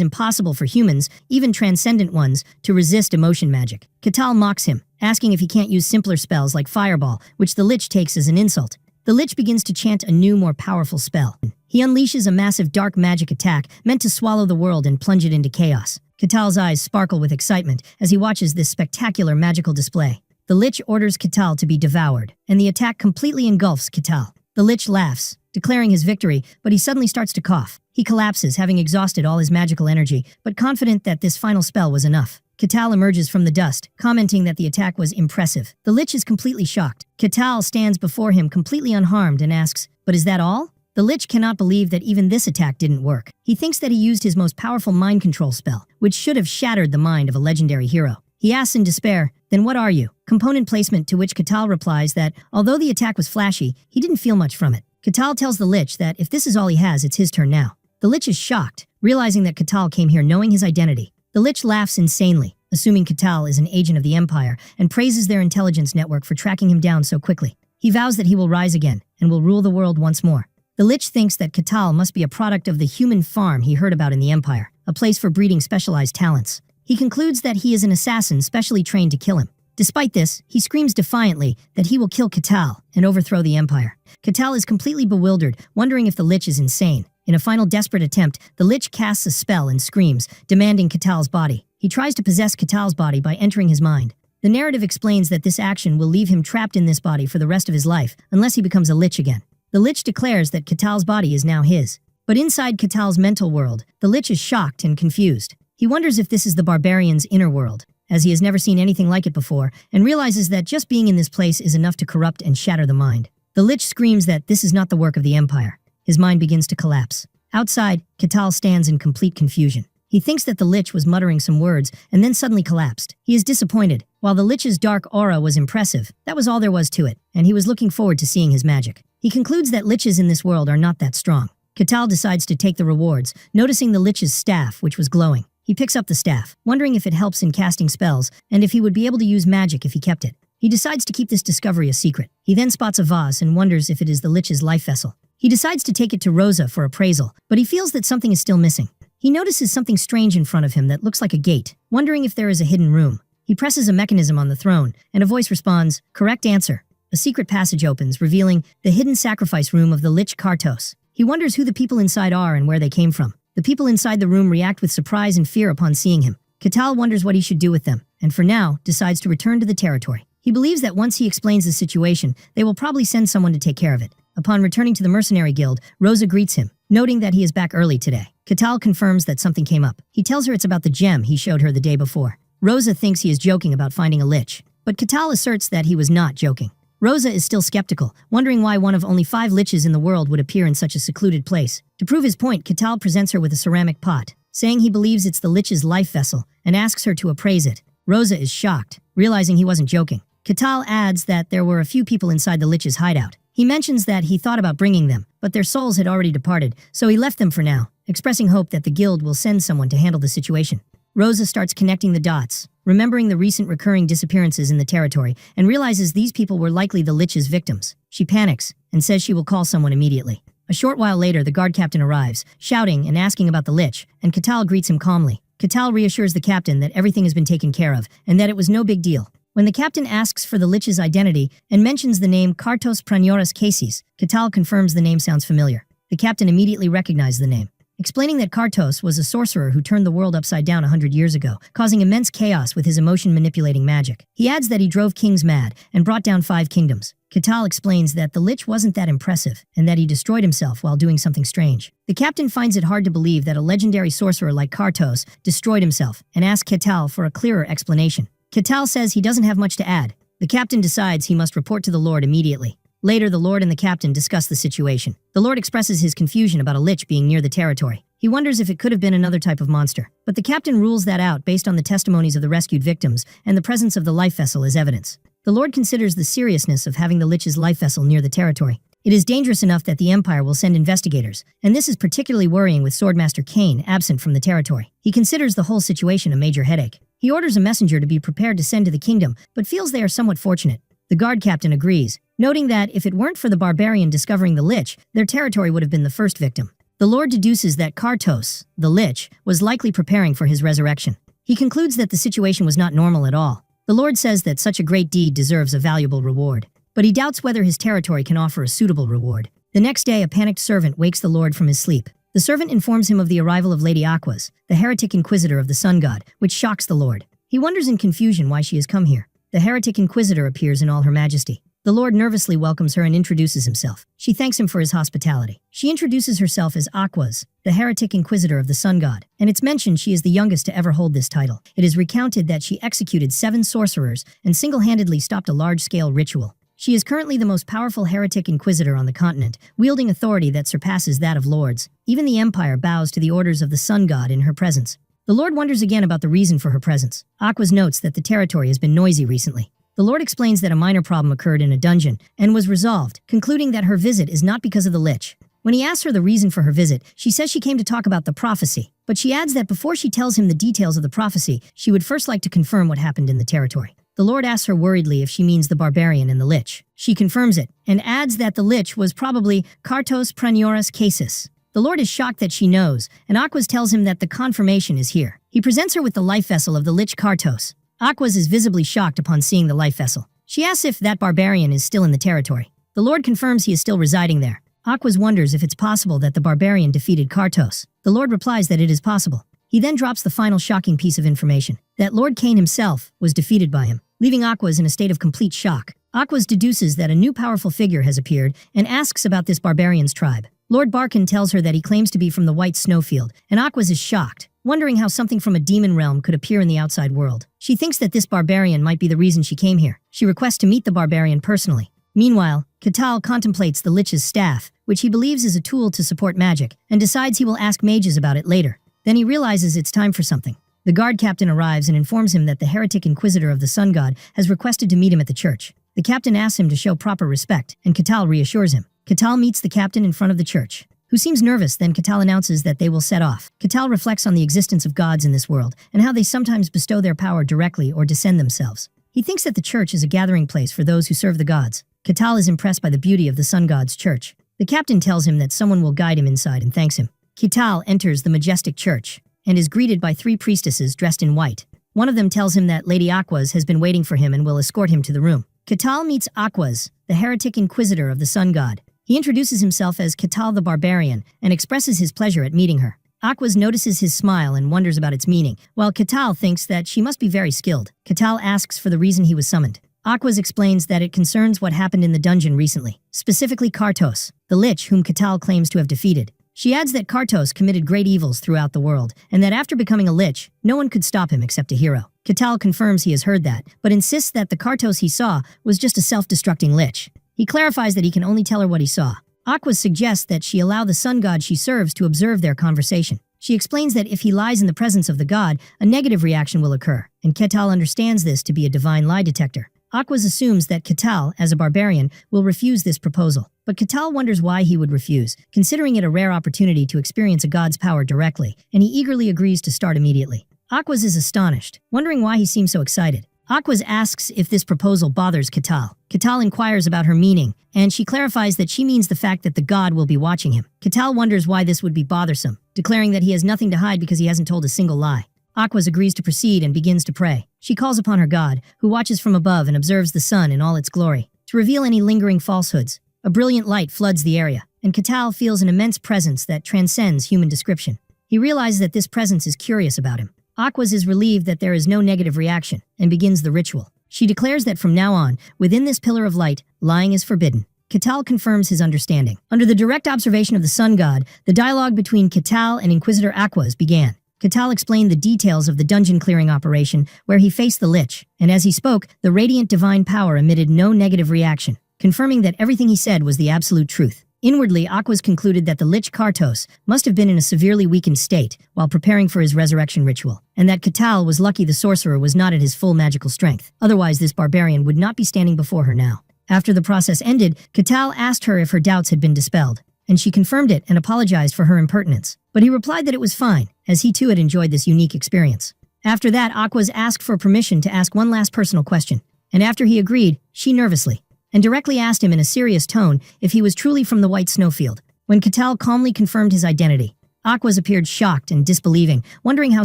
impossible for humans, even transcendent ones, to resist emotion magic. Katal mocks him, asking if he can't use simpler spells like Fireball, which the Lich takes as an insult. The Lich begins to chant a new, more powerful spell. He unleashes a massive dark magic attack meant to swallow the world and plunge it into chaos. Katal's eyes sparkle with excitement as he watches this spectacular magical display. The Lich orders Katal to be devoured, and the attack completely engulfs Katal. The Lich laughs, declaring his victory, but he suddenly starts to cough. He collapses, having exhausted all his magical energy, but confident that this final spell was enough. Katal emerges from the dust, commenting that the attack was impressive. The Lich is completely shocked. Katal stands before him completely unharmed and asks, "But is that all?" The Lich cannot believe that even this attack didn't work. He thinks that he used his most powerful mind control spell, which should have shattered the mind of a legendary hero. He asks in despair, "Then what are you?" Component placement, to which Katal replies that, although the attack was flashy, he didn't feel much from it. Katal tells the Lich that if this is all he has, it's his turn now. The Lich is shocked, realizing that Katal came here knowing his identity. The Lich laughs insanely, assuming Katal is an agent of the Empire, and praises their intelligence network for tracking him down so quickly. He vows that he will rise again, and will rule the world once more. The Lich thinks that Katal must be a product of the human farm he heard about in the Empire, a place for breeding specialized talents. He concludes that he is an assassin specially trained to kill him. Despite this, he screams defiantly that he will kill Katal and overthrow the Empire. Katal is completely bewildered, wondering if the Lich is insane. In a final desperate attempt, the Lich casts a spell and screams, demanding Katal's body. He tries to possess Katal's body by entering his mind. The narrative explains that this action will leave him trapped in this body for the rest of his life, unless he becomes a Lich again. The Lich declares that Katal's body is now his. But inside Katal's mental world, the Lich is shocked and confused. He wonders if this is the Barbarian's inner world, as he has never seen anything like it before, and realizes that just being in this place is enough to corrupt and shatter the mind. The Lich screams that this is not the work of the Empire. His mind begins to collapse. Outside, Katal stands in complete confusion. He thinks that the Lich was muttering some words and then suddenly collapsed. He is disappointed. While the Lich's dark aura was impressive, that was all there was to it, and he was looking forward to seeing his magic. He concludes that Liches in this world are not that strong. Katal decides to take the rewards, noticing the Lich's staff, which was glowing. He picks up the staff, wondering if it helps in casting spells, and if he would be able to use magic if he kept it. He decides to keep this discovery a secret. He then spots a vase and wonders if it is the Lich's life vessel. He decides to take it to Rosa for appraisal, but he feels that something is still missing. He notices something strange in front of him that looks like a gate, wondering if there is a hidden room. He presses a mechanism on the throne, and a voice responds, "Correct answer." A secret passage opens, revealing the hidden sacrifice room of the Lich Kartos. He wonders who the people inside are and where they came from. The people inside the room react with surprise and fear upon seeing him. Katal wonders what he should do with them, and for now, decides to return to the territory. He believes that once he explains the situation, they will probably send someone to take care of it. Upon returning to the mercenary guild, Rosa greets him, noting that he is back early today. Katal confirms that something came up. He tells her it's about the gem he showed her the day before. Rosa thinks he is joking about finding a Lich, but Katal asserts that he was not joking. Rosa is still skeptical, wondering why one of only 5 Liches in the world would appear in such a secluded place. To prove his point, Katal presents her with a ceramic pot, saying he believes it's the Lich's life vessel, and asks her to appraise it. Rosa is shocked, realizing he wasn't joking. Katal adds that there were a few people inside the Lich's hideout. He mentions that he thought about bringing them, but their souls had already departed, so he left them for now, expressing hope that the guild will send someone to handle the situation. Rosa starts connecting the dots, remembering the recent recurring disappearances in the territory, and realizes these people were likely the Lich's victims. She panics, and says she will call someone immediately. A short while later, the guard captain arrives, shouting and asking about the Lich, and Katal greets him calmly. Katal reassures the captain that everything has been taken care of, and that it was no big deal. When the captain asks for the Lich's identity and mentions the name Kartos Pranioras Cases, Katal confirms the name sounds familiar. The captain immediately recognized the name. explaining that Kartos was a sorcerer who turned the world upside down 100 years ago, causing immense chaos with his emotion-manipulating magic. He adds that he drove kings mad and brought down 5 kingdoms. Katal explains that the Lich wasn't that impressive, and that he destroyed himself while doing something strange. The captain finds it hard to believe that a legendary sorcerer like Kartos destroyed himself, and asks Katal for a clearer explanation. Katal says he doesn't have much to add. The captain decides he must report to the Lord immediately. Later, the Lord and the captain discuss the situation. The Lord expresses his confusion about a Lich being near the territory. He wonders if it could have been another type of monster, but the captain rules that out based on the testimonies of the rescued victims and the presence of the life vessel as evidence. The Lord considers the seriousness of having the Lich's life vessel near the territory. It is dangerous enough that the Empire will send investigators, and this is particularly worrying with Swordmaster Cain absent from the territory. He considers the whole situation a major headache. He orders a messenger to be prepared to send to the kingdom, but feels they are somewhat fortunate. The guard captain agrees, noting that if it weren't for the Barbarian discovering the Lich, their territory would have been the first victim. The Lord deduces that Kartos, the Lich, was likely preparing for his resurrection. He concludes that the situation was not normal at all. The Lord says that such a great deed deserves a valuable reward, but he doubts whether his territory can offer a suitable reward. The next day, a panicked servant wakes the Lord from his sleep. The servant informs him of the arrival of Lady Aquas, the heretic inquisitor of the sun god, which shocks the Lord. He wonders in confusion why she has come here. The heretic inquisitor appears in all her majesty. The Lord nervously welcomes her and introduces himself. She thanks him for his hospitality. She introduces herself as Aquas, the heretic inquisitor of the sun god, and it's mentioned she is the youngest to ever hold this title. It is recounted that she executed 7 sorcerers and single-handedly stopped a large-scale ritual. She is currently the most powerful heretic inquisitor on the continent, wielding authority that surpasses that of lords. Even the Empire bows to the orders of the sun god in her presence. The Lord wonders again about the reason for her presence. Aquas notes that the territory has been noisy recently. The Lord explains that a minor problem occurred in a dungeon and was resolved, concluding that her visit is not because of the Lich. When he asks her the reason for her visit, she says she came to talk about the prophecy, but she adds that before she tells him the details of the prophecy, she would first like to confirm what happened in the territory. The Lord asks her worriedly if she means the Barbarian and the Lich. She confirms it, and adds that the Lich was probably Kartos Pranioras Casis. The Lord is shocked that she knows, and Aquas tells him that the confirmation is here. He presents her with the life vessel of the Lich Kartos. Aquas is visibly shocked upon seeing the life vessel. She asks if that Barbarian is still in the territory. The Lord confirms he is still residing there. Aquas wonders if it's possible that the Barbarian defeated Kartos. The Lord replies that it is possible. He then drops the final shocking piece of information, that Lord Cain himself was defeated by him, leaving Aquas in a state of complete shock. Aquas deduces that a new powerful figure has appeared and asks about this Barbarian's tribe. Lord Barkin tells her that he claims to be from the White Snowfield, and Aquas is shocked, wondering how something from a demon realm could appear in the outside world. She thinks that this Barbarian might be the reason she came here. She requests to meet the Barbarian personally. Meanwhile, Katal contemplates the Lich's staff, which he believes is a tool to support magic, and decides he will ask mages about it later. Then he realizes it's time for something. The guard captain arrives and informs him that the heretic inquisitor of the sun god has requested to meet him at the church. The captain asks him to show proper respect, and Katal reassures him. Katal meets the captain in front of the church, who seems nervous. Then Katal announces that they will set off. Katal reflects on the existence of gods in this world, and how they sometimes bestow their power directly or descend themselves. He thinks that the church is a gathering place for those who serve the gods. Katal is impressed by the beauty of the sun god's church. The captain tells him that someone will guide him inside and thanks him. Katal enters the majestic church, and is greeted by 3 priestesses dressed in white. One of them tells him that Lady Aquas has been waiting for him and will escort him to the room. Katal meets Aquas, the heretic inquisitor of the sun god. He introduces himself as Katal the Barbarian and expresses his pleasure at meeting her. Aquas notices his smile and wonders about its meaning, while Katal thinks that she must be very skilled. Katal asks for the reason he was summoned. Aquas explains that it concerns what happened in the dungeon recently, specifically Kartos, the Lich whom Katal claims to have defeated. She adds that Kartos committed great evils throughout the world, and that after becoming a Lich, no one could stop him except a hero. Katal confirms he has heard that, but insists that the Kartos he saw was just a self-destructing Lich. He clarifies that he can only tell her what he saw. Aquas suggests that she allow the sun god she serves to observe their conversation. She explains that if he lies in the presence of the god, a negative reaction will occur, and Katal understands this to be a divine lie detector. Aquas assumes that Katal, as a barbarian, will refuse this proposal. But Katal wonders why he would refuse, considering it a rare opportunity to experience a god's power directly, and he eagerly agrees to start immediately. Aquas is astonished, wondering why he seems so excited. Aquas asks if this proposal bothers Katal. Katal inquires about her meaning, and she clarifies that she means the fact that the god will be watching him. Katal wonders why this would be bothersome, declaring that he has nothing to hide because he hasn't told a single lie. Aquas agrees to proceed and begins to pray. She calls upon her god, who watches from above and observes the sun in all its glory, to reveal any lingering falsehoods. A brilliant light floods the area, and Katal feels an immense presence that transcends human description. He realizes that this presence is curious about him. Aquas is relieved that there is no negative reaction and begins the ritual. She declares that from now on, within this pillar of light, lying is forbidden. Katal confirms his understanding. Under the direct observation of the sun god, the dialogue between Katal and Inquisitor Aquas began. Katal explained the details of the dungeon-clearing operation where he faced the Lich, and as he spoke, the radiant divine power emitted no negative reaction, confirming that everything he said was the absolute truth. Inwardly, Aquas concluded that the Lich Kartos must have been in a severely weakened state while preparing for his resurrection ritual, and that Katal was lucky the sorcerer was not at his full magical strength. Otherwise, this barbarian would not be standing before her now. After the process ended, Katal asked her if her doubts had been dispelled, and she confirmed it and apologized for her impertinence. But he replied that it was fine, as he too had enjoyed this unique experience. After that, Aquas asked for permission to ask one last personal question, and after he agreed, she nervously and directly asked him in a serious tone if he was truly from the White Snowfield. When Katal calmly confirmed his identity, Aquas appeared shocked and disbelieving, wondering how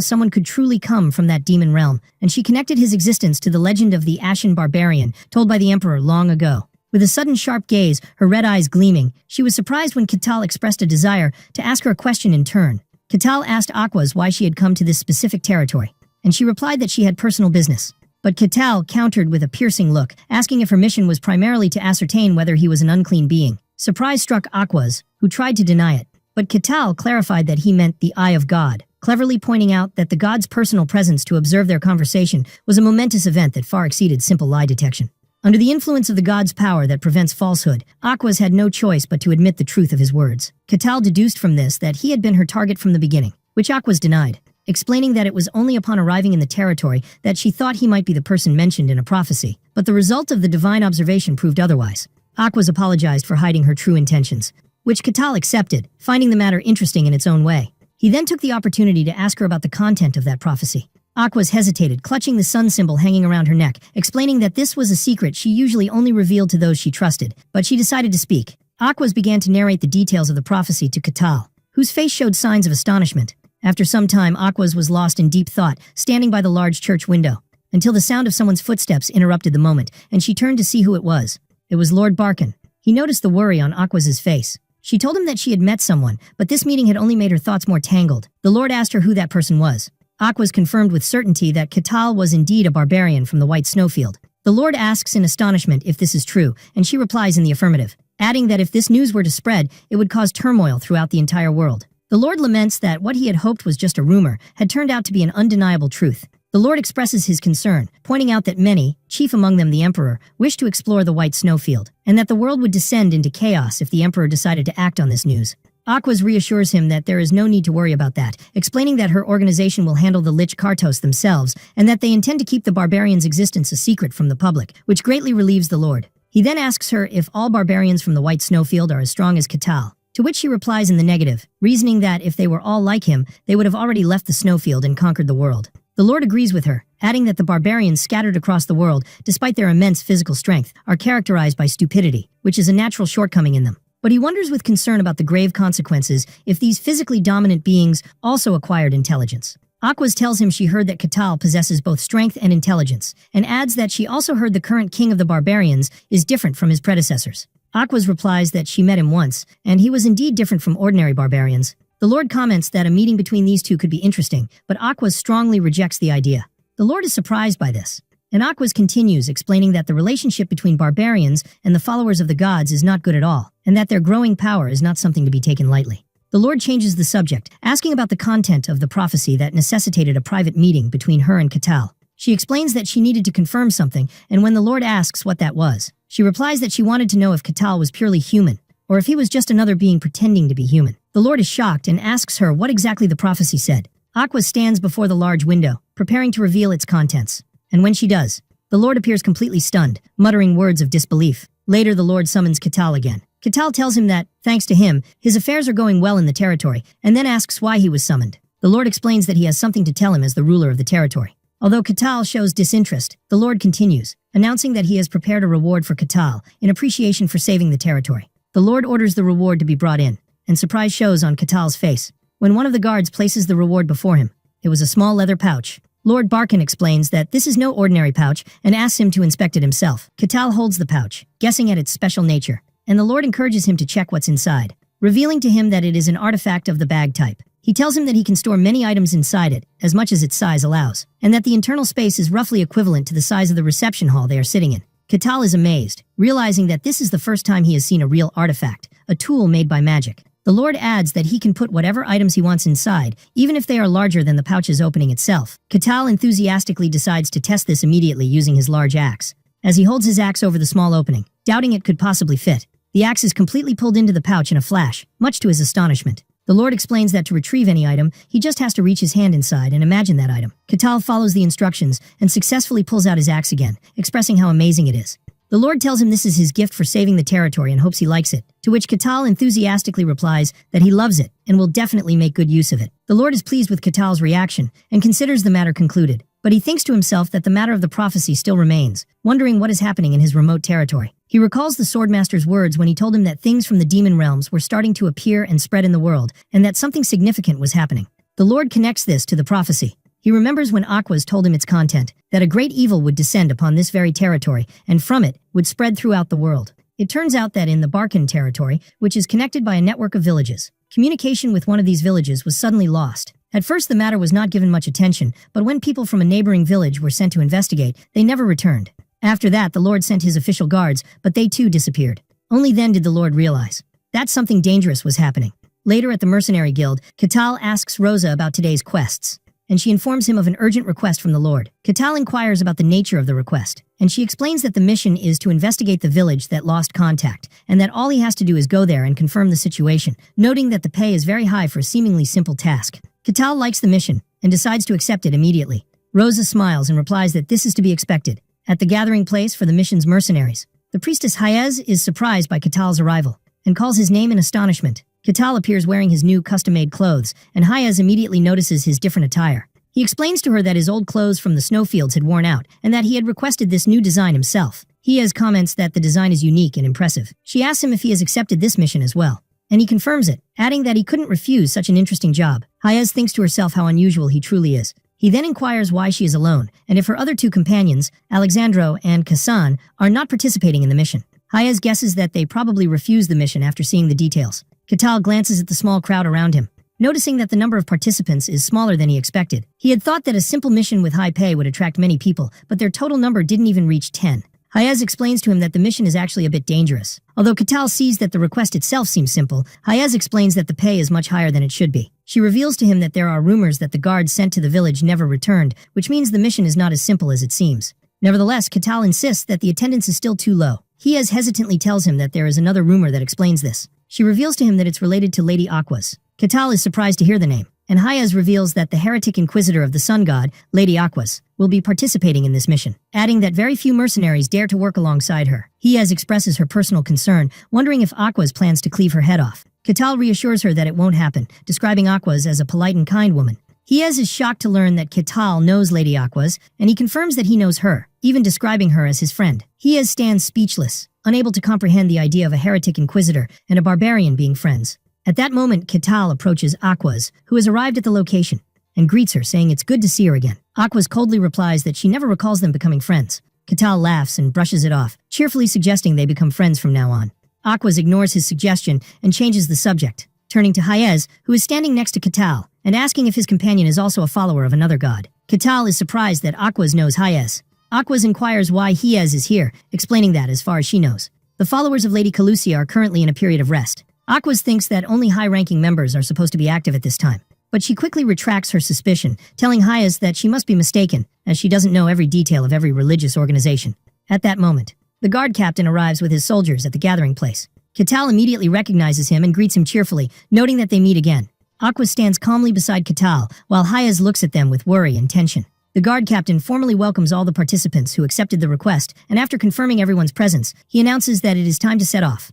someone could truly come from that demon realm, and she connected his existence to the legend of the Ashen Barbarian told by the Emperor long ago. With a sudden sharp gaze, her red eyes gleaming, she was surprised when Katal expressed a desire to ask her a question in turn. Katal asked Aquas why she had come to this specific territory, and she replied that she had personal business. But Katal countered with a piercing look, asking if her mission was primarily to ascertain whether he was an unclean being. Surprise struck Aquas, who tried to deny it. But Katal clarified that he meant the Eye of God, cleverly pointing out that the god's personal presence to observe their conversation was a momentous event that far exceeded simple lie detection. Under the influence of the god's power that prevents falsehood, Aquas had no choice but to admit the truth of his words. Katal deduced from this that he had been her target from the beginning, which Aquas denied, explaining that it was only upon arriving in the territory that she thought he might be the person mentioned in a prophecy. But the result of the divine observation proved otherwise. Aquas apologized for hiding her true intentions, which Katal accepted, finding the matter interesting in its own way. He then took the opportunity to ask her about the content of that prophecy. Aquas hesitated, clutching the sun symbol hanging around her neck, explaining that this was a secret she usually only revealed to those she trusted, but she decided to speak. Aquas began to narrate the details of the prophecy to Katal, whose face showed signs of astonishment. After some time, Aquas was lost in deep thought, standing by the large church window, until the sound of someone's footsteps interrupted the moment, and she turned to see who it was. It was Lord Barkin. He noticed the worry on Aquas's face. She told him that she had met someone, but this meeting had only made her thoughts more tangled. The Lord asked her who that person was. Aquas confirmed with certainty that Katal was indeed a barbarian from the White Snowfield. The Lord asks in astonishment if this is true, and she replies in the affirmative, adding that if this news were to spread, it would cause turmoil throughout the entire world. The Lord laments that what he had hoped was just a rumor had turned out to be an undeniable truth. The Lord expresses his concern, pointing out that many, chief among them the Emperor, wish to explore the White Snowfield, and that the world would descend into chaos if the Emperor decided to act on this news. Aquas reassures him that there is no need to worry about that, explaining that her organization will handle the Lich Kartos themselves, and that they intend to keep the barbarian's existence a secret from the public, which greatly relieves the Lord. He then asks her if all barbarians from the White Snowfield are as strong as Katal, to which she replies in the negative, reasoning that if they were all like him, they would have already left the snowfield and conquered the world. The Lord agrees with her, adding that the barbarians scattered across the world, despite their immense physical strength, are characterized by stupidity, which is a natural shortcoming in them. But he wonders with concern about the grave consequences if these physically dominant beings also acquired intelligence. Aquas tells him she heard that Katal possesses both strength and intelligence, and adds that she also heard the current king of the barbarians is different from his predecessors. Aquas replies that she met him once, and he was indeed different from ordinary barbarians. The Lord comments that a meeting between these two could be interesting, but Aquas strongly rejects the idea. The Lord is surprised by this, and Aquas continues, explaining that the relationship between barbarians and the followers of the gods is not good at all, and that their growing power is not something to be taken lightly. The Lord changes the subject, asking about the content of the prophecy that necessitated a private meeting between her and Katal. She explains that she needed to confirm something, and when the Lord asks what that was, she replies that she wanted to know if Katal was purely human, or if he was just another being pretending to be human. The Lord is shocked and asks her what exactly the prophecy said. Aquas stands before the large window, preparing to reveal its contents. And when she does, the Lord appears completely stunned, muttering words of disbelief. Later, the Lord summons Katal again. Katal tells him that, thanks to him, his affairs are going well in the territory, and then asks why he was summoned. The Lord explains that he has something to tell him as the ruler of the territory. Although Katal shows disinterest, the Lord continues, announcing that he has prepared a reward for Katal in appreciation for saving the territory. The Lord orders the reward to be brought in, and surprise shows on Katal's face when one of the guards places the reward before him. It was a small leather pouch. Lord Barkin explains that this is no ordinary pouch and asks him to inspect it himself. Katal holds the pouch, guessing at its special nature, and the Lord encourages him to check what's inside. revealing to him that it is an artifact of the bag type. He tells him that he can store many items inside it, as much as its size allows, and that the internal space is roughly equivalent to the size of the reception hall they are sitting in. Catal is amazed, realizing that this is the first time he has seen a real artifact, a tool made by magic. The Lord adds that he can put whatever items he wants inside, even if they are larger than the pouch's opening itself. Catal enthusiastically decides to test this immediately using his large axe. As he holds his axe over the small opening, doubting it could possibly fit, the axe is completely pulled into the pouch in a flash, much to his astonishment. The Lord explains that to retrieve any item, he just has to reach his hand inside and imagine that item. Catal follows the instructions and successfully pulls out his axe again, expressing how amazing it is. The Lord tells him this is his gift for saving the territory and hopes he likes it, to which Catal enthusiastically replies that he loves it and will definitely make good use of it. The Lord is pleased with Catal's reaction and considers the matter concluded, but he thinks to himself that the matter of the prophecy still remains, wondering what is happening in his remote territory. He recalls the Swordmaster's words when he told him that things from the demon realms were starting to appear and spread in the world, and that something significant was happening. The Lord connects this to the prophecy. He remembers when Aquas told him its content, that a great evil would descend upon this very territory, and from it would spread throughout the world. It turns out that in the Barbarian territory, which is connected by a network of villages, communication with one of these villages was suddenly lost. At first the matter was not given much attention, but when people from a neighboring village were sent to investigate, they never returned. After that, the Lord sent his official guards, but they too disappeared. Only then did the Lord realize that something dangerous was happening. Later at the Mercenary Guild, Catal asks Rosa about today's quests, and she informs him of an urgent request from the Lord. Catal inquires about the nature of the request, and she explains that the mission is to investigate the village that lost contact, and that all he has to do is go there and confirm the situation, noting that the pay is very high for a seemingly simple task. Catal likes the mission, and decides to accept it immediately. Rosa smiles and replies that this is to be expected. At the gathering place for the mission's mercenaries, the priestess Hayez is surprised by Catal's arrival, and calls his name in astonishment. Catal appears wearing his new custom-made clothes, and Hayez immediately notices his different attire. He explains to her that his old clothes from the snowfields had worn out, and that he had requested this new design himself. Hayez comments that the design is unique and impressive. She asks him if he has accepted this mission as well, and he confirms it, adding that he couldn't refuse such an interesting job. Hayez thinks to herself how unusual he truly is. He then inquires why she is alone, and if her other two companions, Alexandro and Kassan, are not participating in the mission. Hayez guesses that they probably refused the mission after seeing the details. Catal glances at the small crowd around him, noticing that the number of participants is smaller than he expected. He had thought that a simple mission with high pay would attract many people, but their total number didn't even reach 10. Hayez explains to him that the mission is actually a bit dangerous. Although Catal sees that the request itself seems simple, Hayez explains that the pay is much higher than it should be. She reveals to him that there are rumors that the guards sent to the village never returned, which means the mission is not as simple as it seems. Nevertheless, Catal insists that the attendance is still too low. Hayez hesitantly tells him that there is another rumor that explains this. She reveals to him that it's related to Lady Aquas. Catal is surprised to hear the name, and Hayez reveals that the heretic inquisitor of the sun god, Lady Aquas, will be participating in this mission, adding that very few mercenaries dare to work alongside her. Hayez expresses her personal concern, wondering if Aquas plans to cleave her head off. Catal reassures her that it won't happen, describing Aquas as a polite and kind woman. Hayez is shocked to learn that Catal knows Lady Aquas, and he confirms that he knows her, even describing her as his friend. Hayez stands speechless, unable to comprehend the idea of a heretic inquisitor and a barbarian being friends. At that moment, Catal approaches Aquas, who has arrived at the location, and greets her, saying it's good to see her again. Aquas coldly replies that she never recalls them becoming friends. Catal laughs and brushes it off, cheerfully suggesting they become friends from now on. Aquas ignores his suggestion and changes the subject, turning to Hayez, who is standing next to Catal, and asking if his companion is also a follower of another god. Catal is surprised that Aquas knows Hayez. Aquas inquires why Hayez is here, explaining that as far as she knows, the followers of Lady Calusia are currently in a period of rest. Aquas thinks that only high-ranking members are supposed to be active at this time, but she quickly retracts her suspicion, telling Hayez that she must be mistaken, as she doesn't know every detail of every religious organization. At that moment, the guard captain arrives with his soldiers at the gathering place. Catal immediately recognizes him and greets him cheerfully, noting that they meet again. Aquas stands calmly beside Catal, while Hayez looks at them with worry and tension. The guard captain formally welcomes all the participants who accepted the request, and after confirming everyone's presence, he announces that it is time to set off.